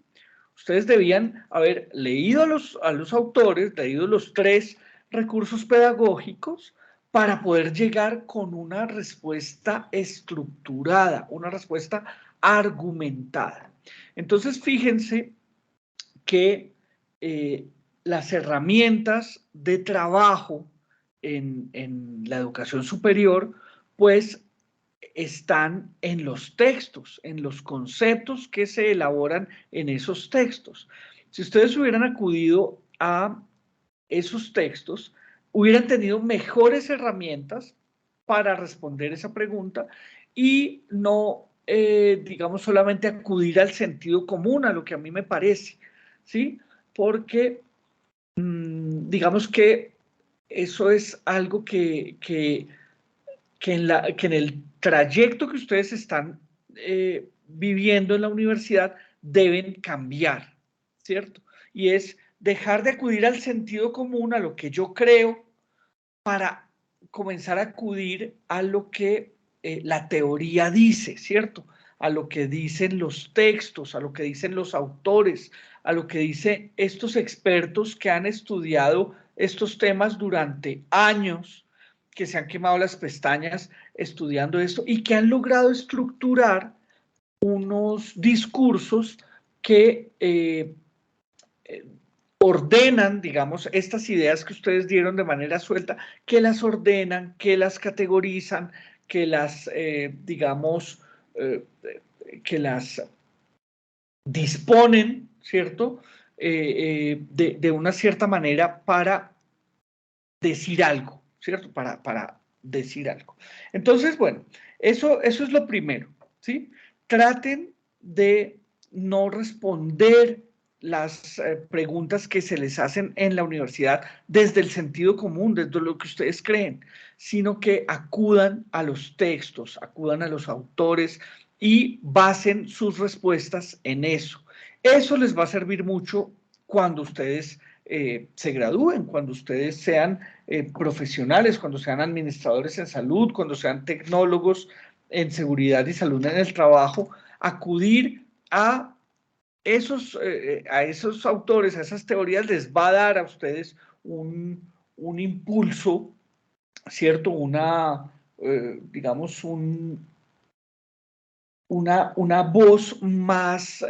Ustedes debían haber leído a los autores, leído los 3 recursos pedagógicos para poder llegar con una respuesta estructurada, una respuesta argumentada. Entonces, fíjense que las herramientas de trabajo en la educación superior, pues están en los textos, en los conceptos que se elaboran en esos textos. Si ustedes hubieran acudido a esos textos, hubieran tenido mejores herramientas para responder esa pregunta y no, digamos, solamente acudir al sentido común, a lo que a mí me parece, ¿sí? Porque, digamos que eso es algo que en el trayecto que ustedes están viviendo en la universidad deben cambiar, ¿cierto? Y es dejar de acudir al sentido común, a lo que yo creo, para comenzar a acudir a lo que la teoría dice, ¿cierto? A lo que dicen los textos, a lo que dicen los autores, a lo que dicen estos expertos que han estudiado estos temas durante años, que se han quemado las pestañas estudiando esto y que han logrado estructurar unos discursos que ordenan, digamos, estas ideas que ustedes dieron de manera suelta, que las ordenan, que las categorizan, que las, digamos, que las disponen, ¿cierto? De una cierta manera para decir algo, ¿cierto? Para decir algo. Entonces, bueno, eso es lo primero, ¿sí? Traten de no responder las preguntas que se les hacen en la universidad desde el sentido común, desde lo que ustedes creen, sino que acudan a los textos, acudan a los autores y basen sus respuestas en eso. Eso les va a servir mucho cuando ustedes se gradúen, cuando ustedes sean profesionales, cuando sean administradores en salud, cuando sean tecnólogos en seguridad y salud en el trabajo, acudir a esos autores, a esas teorías, les va a dar a ustedes un impulso, ¿cierto? Digamos, una voz más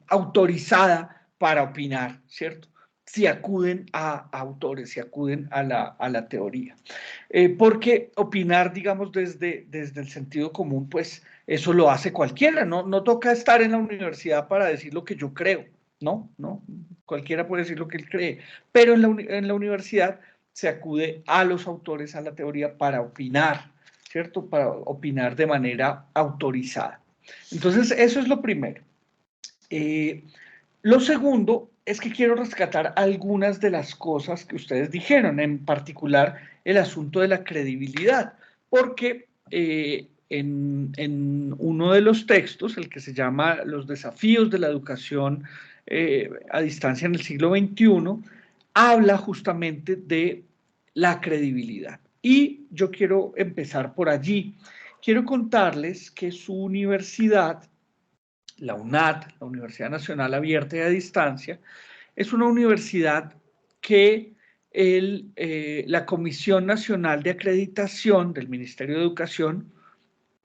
autorizada para opinar, ¿cierto? Si acuden a autores, si acuden a la teoría. Porque opinar, digamos, desde el sentido común, pues eso lo hace cualquiera, no toca estar en la universidad para decir lo que yo creo, no, cualquiera puede decir lo que él cree, pero en la universidad se acude a los autores, a la teoría, para opinar, ¿cierto? Para opinar de manera autorizada. Entonces, eso es lo primero. Lo segundo es que quiero rescatar algunas de las cosas que ustedes dijeron, en particular el asunto de la credibilidad, porque en uno de los textos, el que se llama Los desafíos de la educación a distancia en el siglo XXI, habla justamente de la credibilidad. Y yo quiero empezar por allí. Quiero contarles que su universidad, la UNAD, la Universidad Nacional Abierta y a Distancia, es una universidad que la Comisión Nacional de Acreditación del Ministerio de Educación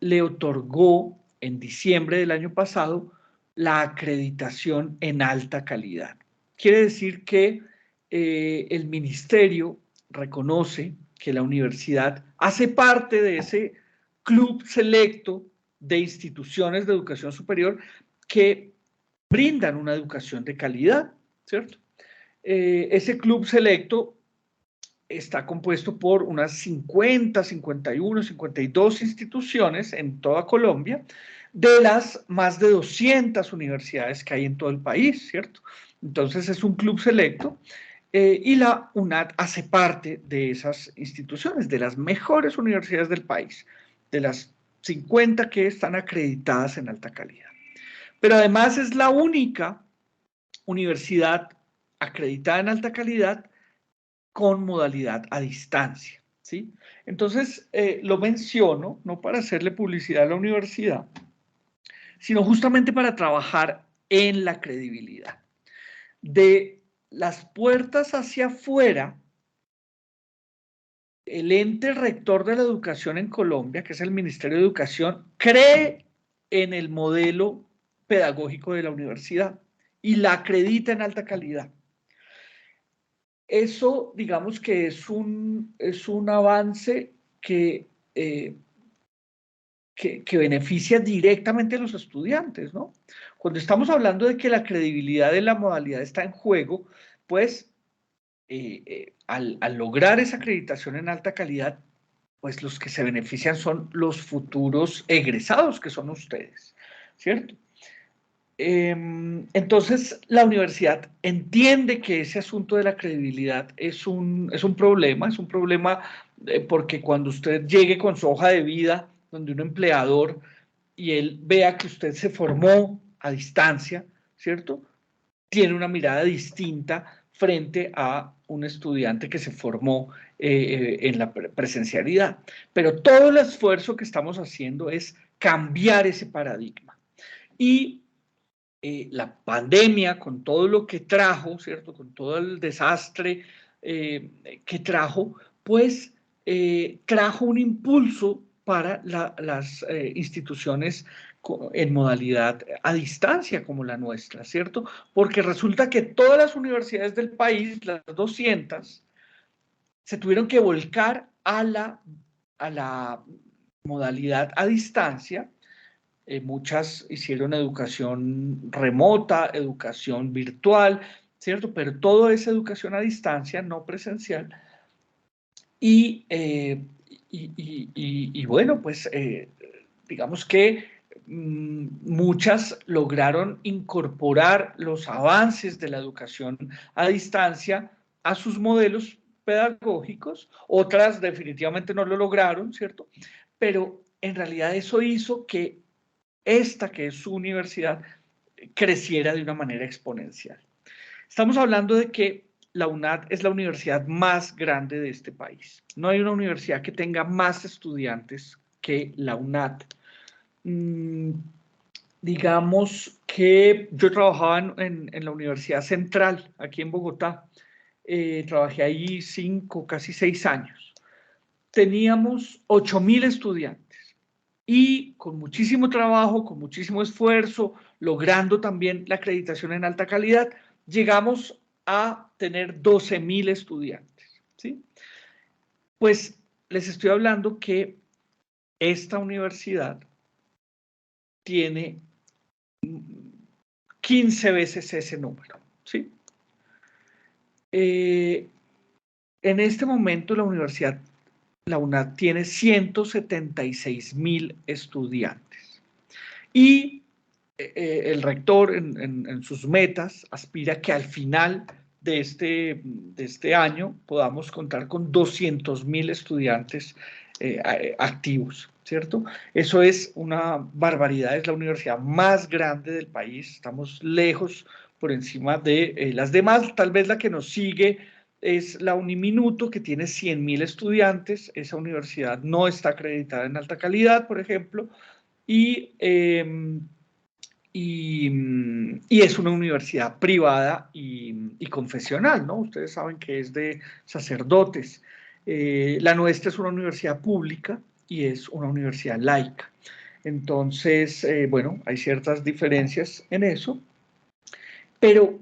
le otorgó en diciembre del año pasado la acreditación en alta calidad. Quiere decir que el ministerio reconoce que la universidad hace parte de ese club selecto de instituciones de educación superior que brindan una educación de calidad, ¿cierto? Ese club selecto está compuesto por unas 50, 51, 52 instituciones en toda Colombia, de las más de 200 universidades que hay en todo el país, ¿cierto? Entonces es un club selecto y la UNAD hace parte de esas instituciones, de las mejores universidades del país, de las 50 que están acreditadas en alta calidad. Pero además es la única universidad acreditada en alta calidad con modalidad a distancia, ¿sí? Entonces, lo menciono no para hacerle publicidad a la universidad, sino justamente para trabajar en la credibilidad. De las puertas hacia afuera, el ente rector de la educación en Colombia, que es el Ministerio de Educación, cree en el modelo pedagógico de la universidad y la acredita en alta calidad. Eso, digamos que es un avance que beneficia directamente a los estudiantes, ¿no? Cuando estamos hablando de que la credibilidad de la modalidad está en juego, pues al lograr esa acreditación en alta calidad, pues los que se benefician son los futuros egresados, que son ustedes, ¿cierto? Entonces, la universidad entiende que ese asunto de la credibilidad es un problema porque cuando usted llegue con su hoja de vida, donde un empleador, y él vea que usted se formó a distancia, ¿cierto? Tiene una mirada distinta frente a un estudiante que se formó en la presencialidad. Pero todo el esfuerzo que estamos haciendo es cambiar ese paradigma. Y la pandemia, con todo lo que trajo, ¿cierto? Con todo el desastre que trajo, pues trajo un impulso para las instituciones en modalidad a distancia como la nuestra, ¿cierto? Porque resulta que todas las universidades del país, las 200, se tuvieron que volcar a la modalidad a distancia. Muchas hicieron educación remota, educación virtual, ¿cierto? Pero todo es educación a distancia, no presencial. Y bueno, pues digamos que muchas lograron incorporar los avances de la educación a distancia a sus modelos pedagógicos, otras definitivamente no lo lograron, ¿cierto? Pero en realidad eso hizo que esta, que es su universidad, creciera de una manera exponencial. Estamos hablando de que la UNAD es la universidad más grande de este país. No hay una universidad que tenga más estudiantes que la UNAD. Digamos que yo trabajaba en la Universidad Central, aquí en Bogotá. Trabajé ahí 5, casi 6 años. Teníamos 8.000 estudiantes. Y con muchísimo trabajo, con muchísimo esfuerzo, logrando también la acreditación en alta calidad, llegamos a tener 12.000 estudiantes, ¿sí? Pues les estoy hablando que esta universidad tiene 15 veces ese número, ¿sí? En este momento la UNAD tiene 176.000 estudiantes y el rector en sus metas aspira que al final de este año podamos contar con 200.000 estudiantes activos, ¿cierto? Eso es una barbaridad, es la universidad más grande del país, estamos lejos por encima de las demás, tal vez la que nos sigue es la Uniminuto, que tiene 100.000 estudiantes. Esa universidad no está acreditada en alta calidad, por ejemplo, y es una universidad privada y confesional, ¿no? Ustedes saben que es de sacerdotes. La nuestra es una universidad pública y es una universidad laica. Entonces, bueno, hay ciertas diferencias en eso, pero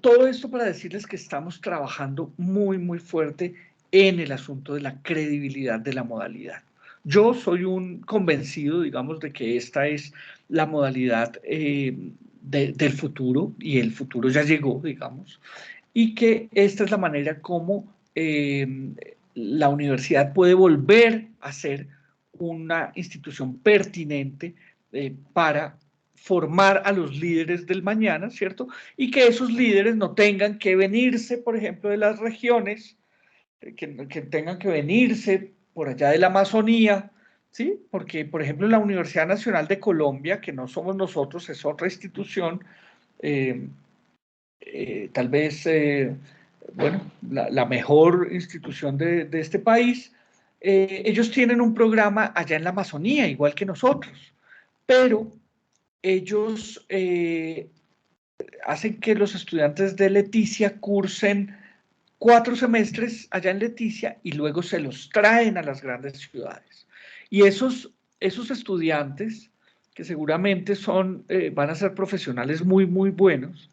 todo esto para decirles que estamos trabajando muy, muy fuerte en el asunto de la credibilidad de la modalidad. Yo soy un convencido, digamos, de que esta es la modalidad del futuro, y el futuro ya llegó, digamos, y que esta es la manera como la universidad puede volver a ser una institución pertinente para formar a los líderes del mañana, ¿cierto? Y que esos líderes no tengan que venirse, por ejemplo, de las regiones, que tengan que venirse por allá de la Amazonía, ¿sí? Porque, por ejemplo, la Universidad Nacional de Colombia, que no somos nosotros, es otra institución, tal vez, bueno, la mejor institución de este país, ellos tienen un programa allá en la Amazonía, igual que nosotros, pero ellos hacen que los estudiantes de Leticia cursen 4 semestres allá en Leticia y luego se los traen a las grandes ciudades. Y esos estudiantes, que seguramente van a ser profesionales muy, muy buenos,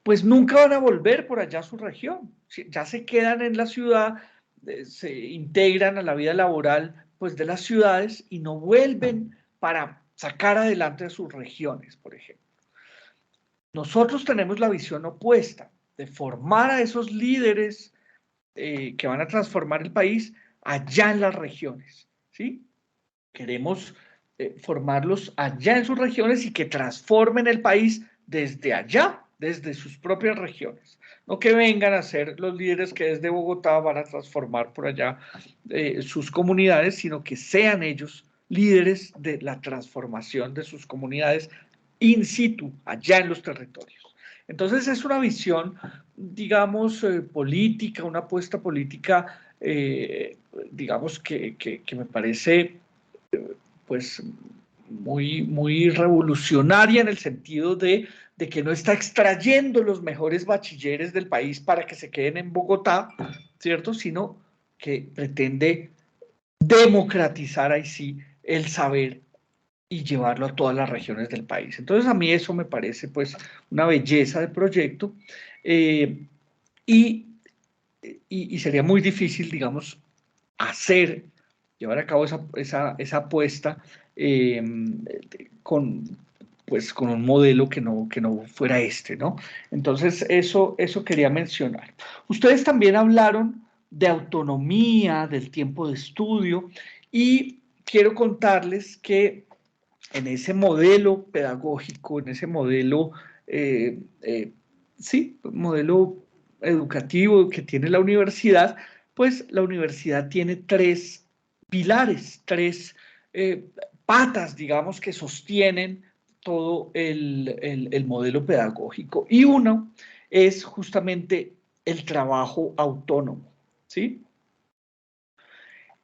pues nunca van a volver por allá a su región. Ya se quedan en la ciudad, se integran a la vida laboral pues, de las ciudades y no vuelven para sacar adelante a sus regiones, por ejemplo. Nosotros tenemos la visión opuesta de formar a esos líderes que van a transformar el país allá en las regiones, ¿sí? Queremos formarlos allá en sus regiones y que transformen el país desde allá, desde sus propias regiones. No que vengan a ser los líderes que desde Bogotá van a transformar por allá sus comunidades, sino que sean ellos líderes de la transformación de sus comunidades in situ, allá en los territorios. Entonces es una visión, digamos, política, una apuesta política, digamos, que me parece pues muy, muy revolucionaria en el sentido de que no está extrayendo los mejores bachilleres del país para que se queden en Bogotá, ¿cierto? Sino que pretende democratizar ahí sí el saber y llevarlo a todas las regiones del país. Entonces a mí eso me parece pues una belleza de proyecto y sería muy difícil, digamos, llevar a cabo esa apuesta con un modelo que no fuera este, ¿no? Entonces, eso quería mencionar. Ustedes también hablaron de autonomía, del tiempo de estudio, y quiero contarles que en ese modelo pedagógico, en ese modelo, modelo educativo que tiene la universidad, pues la universidad tiene 3 pilares, 3 patas, digamos, que sostienen todo el modelo pedagógico. Y uno es justamente el trabajo autónomo, ¿sí?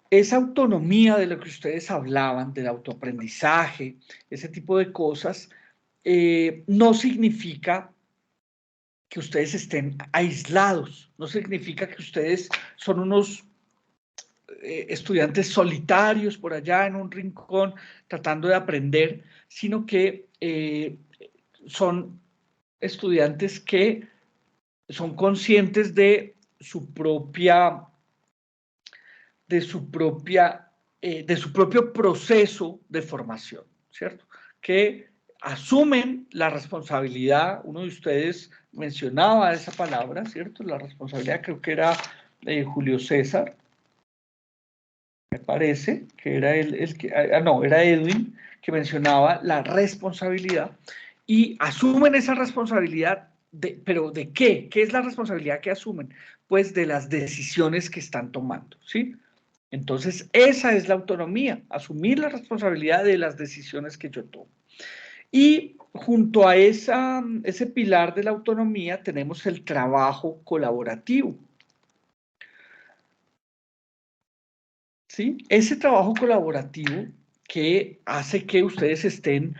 Esa autonomía de lo que ustedes hablaban, del autoaprendizaje, ese tipo de cosas, no significa que ustedes estén aislados, no significa que ustedes son unos estudiantes solitarios por allá en un rincón tratando de aprender, sino que son estudiantes que son conscientes de su propio proceso de formación, ¿cierto? Que asumen la responsabilidad, uno de ustedes mencionaba esa palabra, ¿cierto? La responsabilidad, creo que era Julio César, me parece, que era el que, era Edwin, que mencionaba la responsabilidad, y asumen esa responsabilidad, ¿pero de qué? ¿Qué es la responsabilidad que asumen? Pues de las decisiones que están tomando, ¿sí? Entonces, esa es la autonomía, asumir la responsabilidad de las decisiones que yo tomo. Y junto a ese pilar de la autonomía tenemos el trabajo colaborativo. ¿Sí? Ese trabajo colaborativo que hace que ustedes estén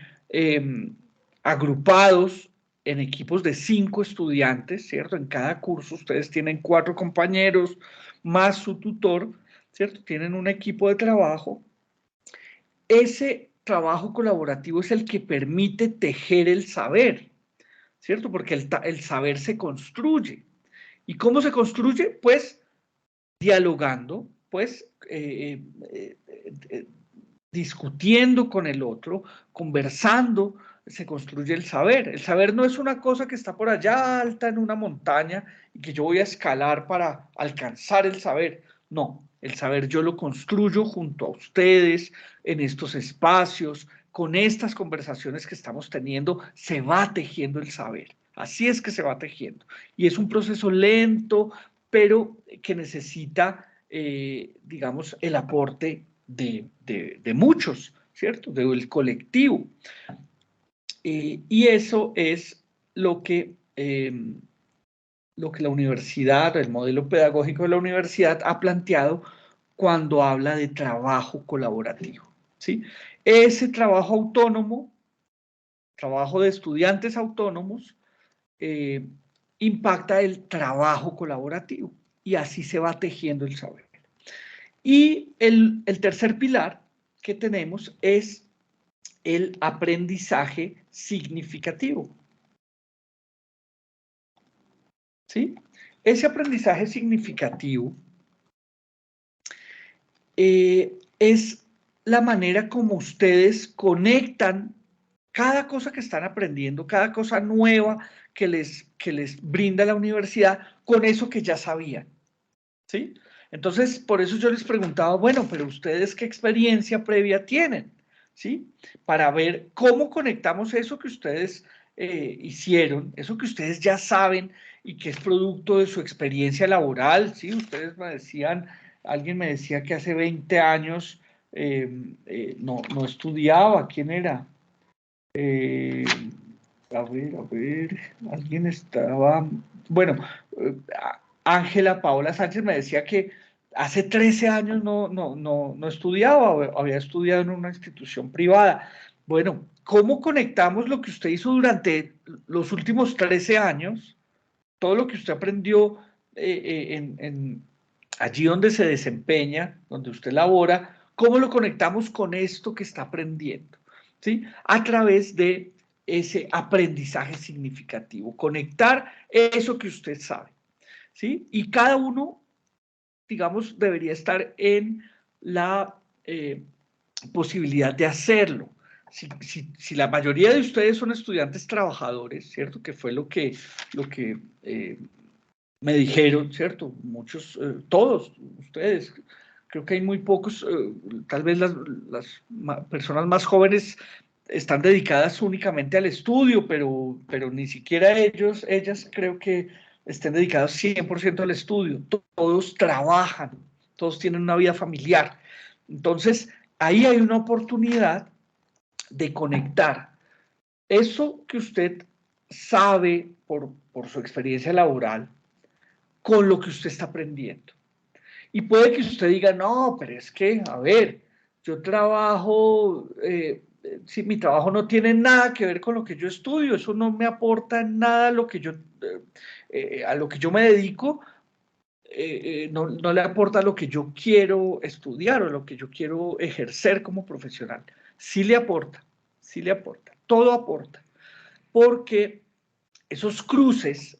agrupados en equipos de 5 estudiantes, ¿cierto? En cada curso ustedes tienen 4 compañeros más su tutor, ¿cierto? Tienen un equipo de trabajo. Ese trabajo colaborativo es el que permite tejer el saber, ¿cierto? Porque el saber se construye. ¿Y cómo se construye? Pues dialogando, pues discutiendo con el otro, conversando, se construye el saber. El saber no es una cosa que está por allá alta en una montaña y que yo voy a escalar para alcanzar el saber. No, el saber yo lo construyo junto a ustedes, en estos espacios, con estas conversaciones que estamos teniendo, se va tejiendo el saber. Así es que se va tejiendo. Y es un proceso lento, pero que necesita, digamos, el aporte de muchos, ¿cierto? Del colectivo. Y eso es lo que la universidad, el modelo pedagógico de la universidad ha planteado cuando habla de trabajo colaborativo, ¿sí? Ese trabajo autónomo, trabajo de estudiantes autónomos, impacta el trabajo colaborativo y así se va tejiendo el saber. Y el tercer pilar que tenemos es el aprendizaje significativo. ¿Sí? Ese aprendizaje significativo es la manera como ustedes conectan cada cosa que están aprendiendo, cada cosa nueva que les brinda la universidad con eso que ya sabían. ¿Sí? Entonces, por eso yo les preguntaba, bueno, pero ustedes qué experiencia previa tienen, ¿sí? Para ver cómo conectamos eso que ustedes hicieron, eso que ustedes ya saben y que es producto de su experiencia laboral, ¿sí? Ustedes me decían, alguien me decía que hace 20 años no estudiaba, ¿quién era? A ver, alguien estaba, bueno, Ángela Paola Sánchez me decía que hace 13 años no estudiaba, había estudiado en una institución privada. Bueno, ¿cómo conectamos lo que usted hizo durante los últimos 13 años, todo lo que usted aprendió allí donde se desempeña, donde usted labora, cómo lo conectamos con esto que está aprendiendo? ¿Sí? A través de ese aprendizaje significativo, conectar eso que usted sabe, ¿sí? Y cada uno, digamos, debería estar en la posibilidad de hacerlo. Si la mayoría de ustedes son estudiantes trabajadores, ¿cierto? Que fue lo que me dijeron, ¿cierto? Muchos, todos ustedes, creo que hay muy pocos, tal vez las personas más jóvenes están dedicadas únicamente al estudio, pero ni siquiera ellas creo que estén dedicados 100% al estudio. Todos trabajan, todos tienen una vida familiar. Entonces, ahí hay una oportunidad de conectar eso que usted sabe por su experiencia laboral con lo que usted está aprendiendo. Y puede que usted diga, no, pero es que, a ver, yo trabajo, si mi trabajo no tiene nada que ver con lo que yo estudio, eso no me aporta nada a lo que yo me dedico, no le aporta lo que yo quiero estudiar o lo que yo quiero ejercer como profesional. Sí le aporta, todo aporta, porque esos cruces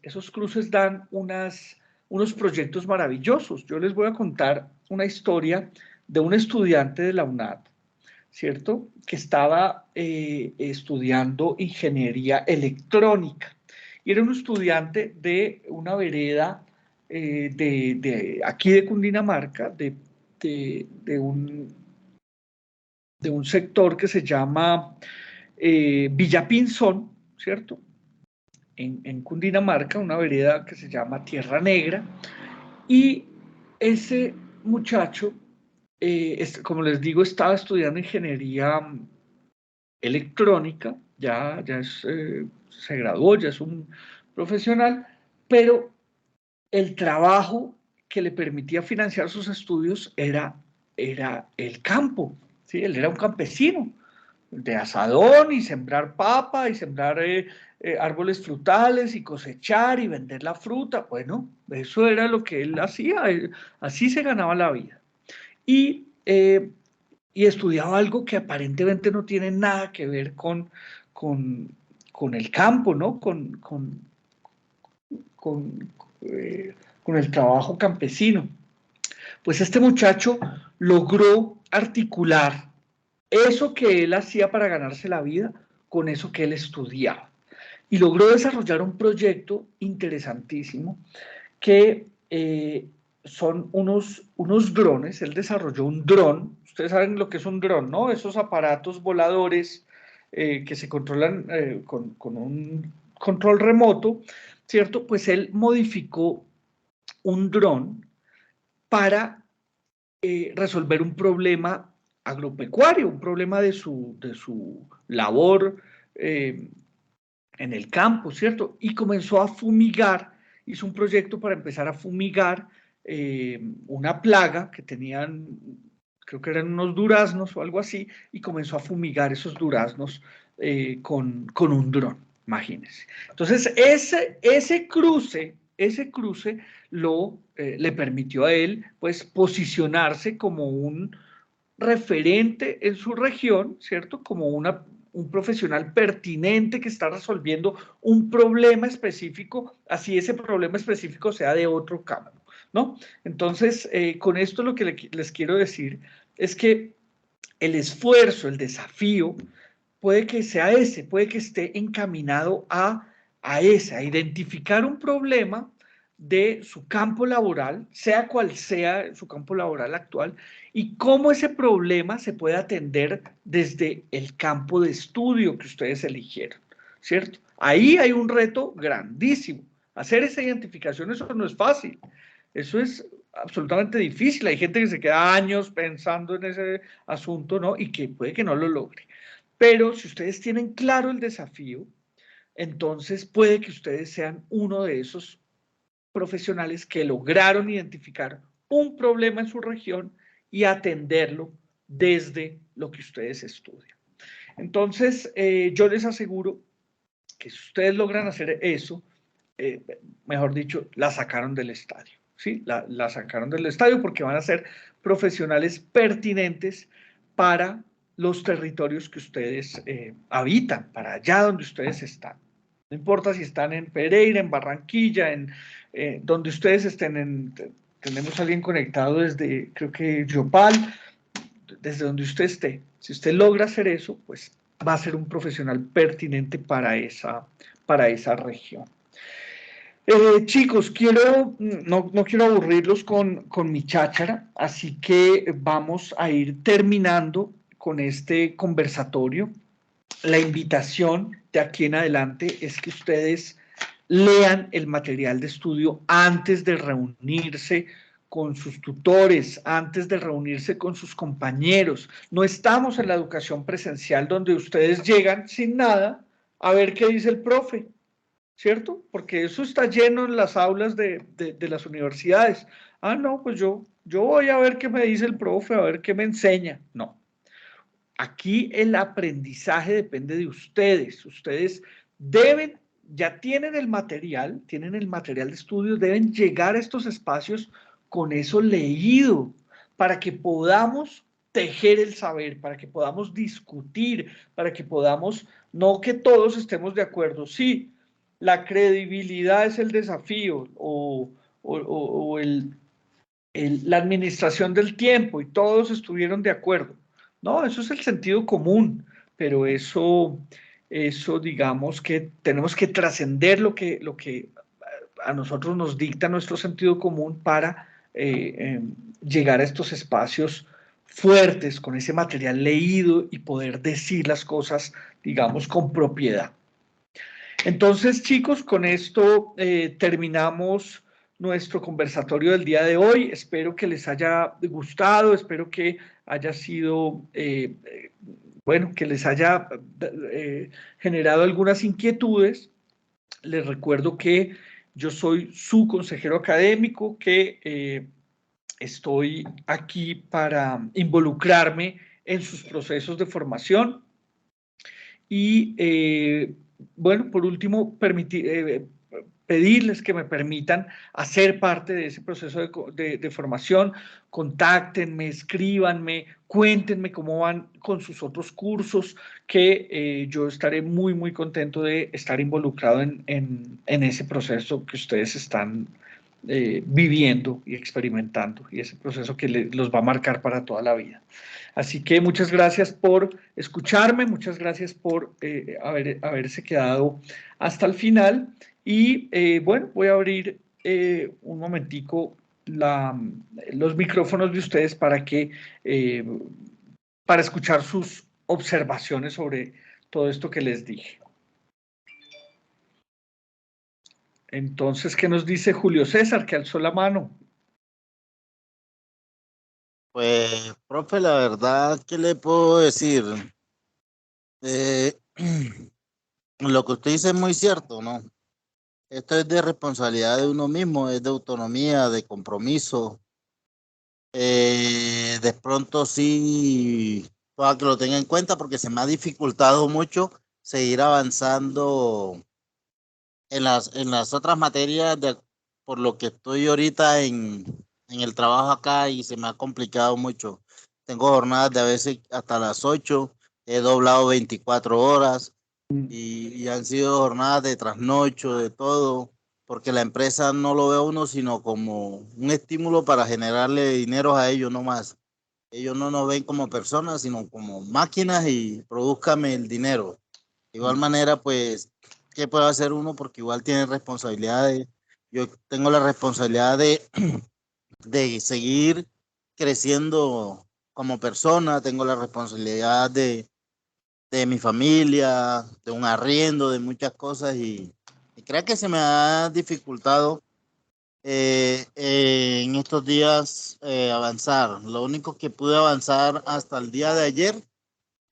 dan unos proyectos maravillosos. Yo les voy a contar una historia de un estudiante de la UNAD, ¿cierto? Que estaba estudiando ingeniería electrónica. Y era un estudiante de una vereda de aquí de Cundinamarca, de un sector que se llama Villa Pinzón, ¿cierto? En Cundinamarca, una vereda que se llama Tierra Negra, y ese muchacho, como les digo, estaba estudiando ingeniería electrónica, ya se graduó, ya es un profesional, pero el trabajo que le permitía financiar sus estudios era el campo, ¿sí? Él era un campesino, de asadón y sembrar papa y sembrar árboles frutales y cosechar y vender la fruta. Bueno, eso era lo que él hacía, así se ganaba la vida. Y estudiaba algo que aparentemente no tiene nada que ver con el campo, ¿no? Con el trabajo campesino. Pues este muchacho logró articular eso que él hacía para ganarse la vida con eso que él estudiaba. Y logró desarrollar un proyecto interesantísimo que son unos drones. Él desarrolló un dron. Ustedes saben lo que es un dron, ¿no? Esos aparatos voladores que se controlan con un control remoto, ¿cierto? Pues él modificó un dron para resolver un problema agropecuario, un problema de su labor en el campo, ¿cierto? Y comenzó a fumigar, hizo un proyecto para empezar a fumigar una plaga que tenían, creo que eran unos duraznos o algo así, y comenzó a fumigar esos duraznos con un dron, imagínense. Entonces, ese cruce le permitió a él, pues, posicionarse como un referente en su región, ¿cierto? Como un profesional pertinente que está resolviendo un problema específico, así ese problema específico sea de otro campo, ¿no? Entonces, con esto lo que les quiero decir es que el esfuerzo, el desafío, puede que sea ese, puede que esté encaminado a identificar un problema de su campo laboral, sea cual sea su campo laboral actual, y cómo ese problema se puede atender desde el campo de estudio que ustedes eligieron, ¿cierto? Ahí hay un reto grandísimo. Hacer esa identificación, eso no es fácil, eso es absolutamente difícil. Hay gente que se queda años pensando en ese asunto, ¿no? Y que puede que no lo logre. Pero si ustedes tienen claro el desafío, entonces puede que ustedes sean uno de esos profesionales que lograron identificar un problema en su región y atenderlo desde lo que ustedes estudian. Entonces, yo les aseguro que si ustedes logran hacer eso, mejor dicho, la sacaron del estadio, ¿sí? La sacaron del estadio porque van a ser profesionales pertinentes para los territorios que ustedes habitan, para allá donde ustedes están. No importa si están en Pereira, en Barranquilla, en donde ustedes estén. Tenemos a alguien conectado desde, creo que Yopal, desde donde usted esté. Si usted logra hacer eso, pues va a ser un profesional pertinente para esa región. Chicos, no quiero aburrirlos con mi cháchara, así que vamos a ir terminando con este conversatorio. La invitación de aquí en adelante es que ustedes lean el material de estudio antes de reunirse con sus tutores, antes de reunirse con sus compañeros. No estamos en la educación presencial donde ustedes llegan sin nada a ver qué dice el profe, ¿cierto? Porque eso está lleno en las aulas de las universidades. Ah, no, pues yo voy a ver qué me dice el profe, a ver qué me enseña. No. Aquí el aprendizaje depende de ustedes. Ustedes ya tienen el material de estudio, deben llegar a estos espacios con eso leído, para que podamos tejer el saber, para que podamos discutir, para que podamos, no que todos estemos de acuerdo, sí, la credibilidad es el desafío, o la administración del tiempo, y todos estuvieron de acuerdo. No, eso es el sentido común, pero eso digamos que tenemos que trascender lo que a nosotros nos dicta nuestro sentido común para llegar a estos espacios fuertes, con ese material leído y poder decir las cosas, digamos, con propiedad. Entonces, chicos, con esto terminamos nuestro conversatorio del día de hoy. Espero que les haya gustado, espero que haya sido, bueno, que les haya generado algunas inquietudes. Les recuerdo que yo soy su consejero académico, que estoy aquí para involucrarme en sus procesos de formación. Y, bueno, por último, pedirles que me permitan hacer parte de ese proceso de formación. Contáctenme, escríbanme, cuéntenme cómo van con sus otros cursos, que yo estaré muy, muy contento de estar involucrado en ese proceso que ustedes están viviendo y experimentando, y ese proceso que los va a marcar para toda la vida. Así que muchas gracias por escucharme, muchas gracias por haberse quedado hasta el final. Y bueno, voy a abrir un momentico los micrófonos de ustedes para escuchar sus observaciones sobre todo esto que les dije. Entonces, ¿qué nos dice Julio César, que alzó la mano? Pues, profe, la verdad, ¿qué le puedo decir? Lo que usted dice es muy cierto, ¿no? Esto es de responsabilidad de uno mismo, es de autonomía, de compromiso. De pronto sí, para que lo tenga en cuenta, porque se me ha dificultado mucho seguir avanzando en las otras materias, por lo que estoy ahorita en el trabajo acá, y se me ha complicado mucho. Tengo jornadas de a veces hasta las 8, he doblado 24 horas y han sido jornadas de trasnocho, de todo, porque la empresa no lo ve a uno sino como un estímulo para generarle dinero a ellos, no más. Ellos no nos ven como personas, sino como máquinas, y produzcame el dinero. De igual manera, pues, ¿qué puede hacer uno? Porque igual tiene responsabilidades. Yo tengo la responsabilidad de seguir creciendo como persona, tengo la responsabilidad de mi familia, de un arriendo, de muchas cosas, y creo que se me ha dificultado en estos días avanzar. Lo único que pude avanzar hasta el día de ayer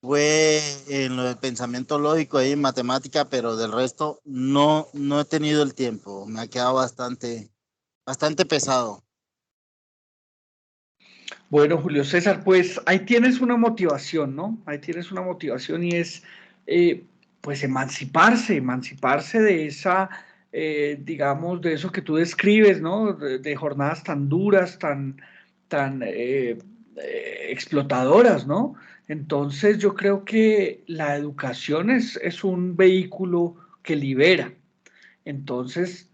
fue en lo del pensamiento lógico y en matemática, pero del resto no he tenido el tiempo. Me ha quedado bastante pesado. Bueno, Julio César, pues ahí tienes una motivación, ¿no? Ahí tienes una motivación, y es, pues, emanciparse de esa, digamos, de eso que tú describes, ¿no? De jornadas tan duras, tan explotadoras, ¿no? Entonces yo creo que la educación es un vehículo que libera. Entonces,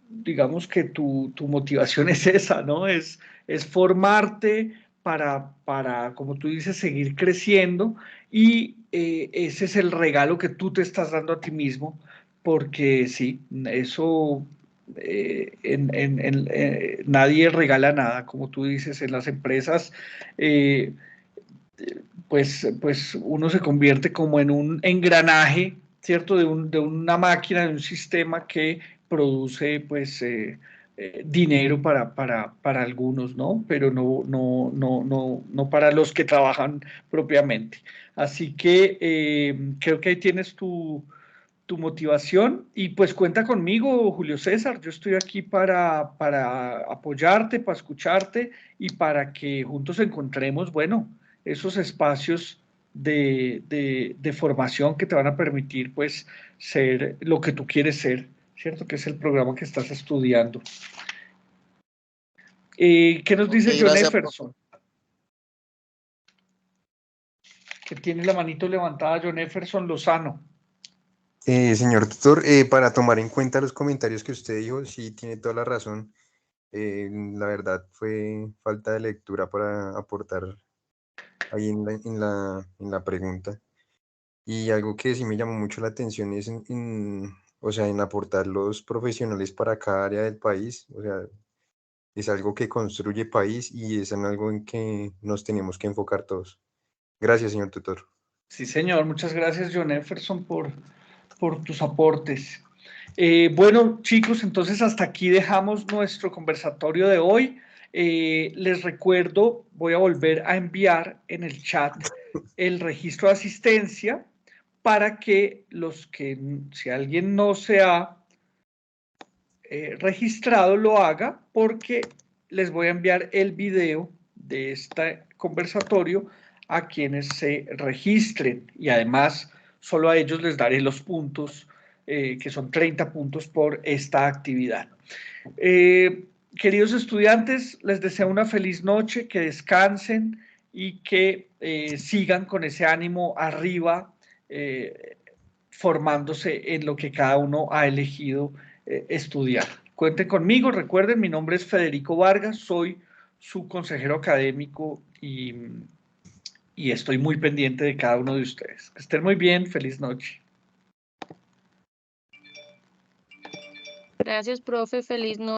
digamos que tu motivación es esa, ¿no? Es formarte para, como tú dices, seguir creciendo, y ese es el regalo que tú te estás dando a ti mismo, porque sí, eso nadie regala nada, como tú dices, en las empresas. Pues uno se convierte como en un engranaje, ¿cierto? De una máquina, de un sistema que produce, pues, dinero para algunos, ¿no? Pero no para los que trabajan propiamente. Así que creo que ahí tienes tu motivación, y pues cuenta conmigo, Julio César. Yo estoy aquí para apoyarte, para escucharte, y para que juntos encontremos, bueno, esos espacios de formación que te van a permitir, pues, ser lo que tú quieres ser, ¿cierto? Que es el programa que estás estudiando. ¿Qué nos dice John Gracias, Efferson? Que tiene la manito levantada, John Efferson Lozano. Señor tutor, para tomar en cuenta los comentarios que usted dijo, sí tiene toda la razón. La verdad fue falta de lectura para aportar ahí en la pregunta. Y algo que sí me llamó mucho la atención es o sea, en aportar los profesionales para cada área del país. O sea, es algo que construye país, y es en algo en que nos tenemos que enfocar todos. Gracias, señor tutor. Sí, señor. Muchas gracias, John Efferson, por tus aportes. Bueno, chicos, entonces hasta aquí dejamos nuestro conversatorio de hoy. Les recuerdo, voy a volver a enviar en el chat el registro de asistencia, para que si alguien no se ha registrado, lo haga, porque les voy a enviar el video de este conversatorio a quienes se registren, y además solo a ellos les daré los puntos que son 30 puntos por esta actividad. Queridos estudiantes, les deseo una feliz noche, que descansen y que sigan con ese ánimo arriba, formándose en lo que cada uno ha elegido estudiar. Cuenten conmigo, recuerden, mi nombre es Federico Vargas, soy su consejero académico y estoy muy pendiente de cada uno de ustedes. Que estén muy bien, feliz noche. Gracias, profe, feliz noche.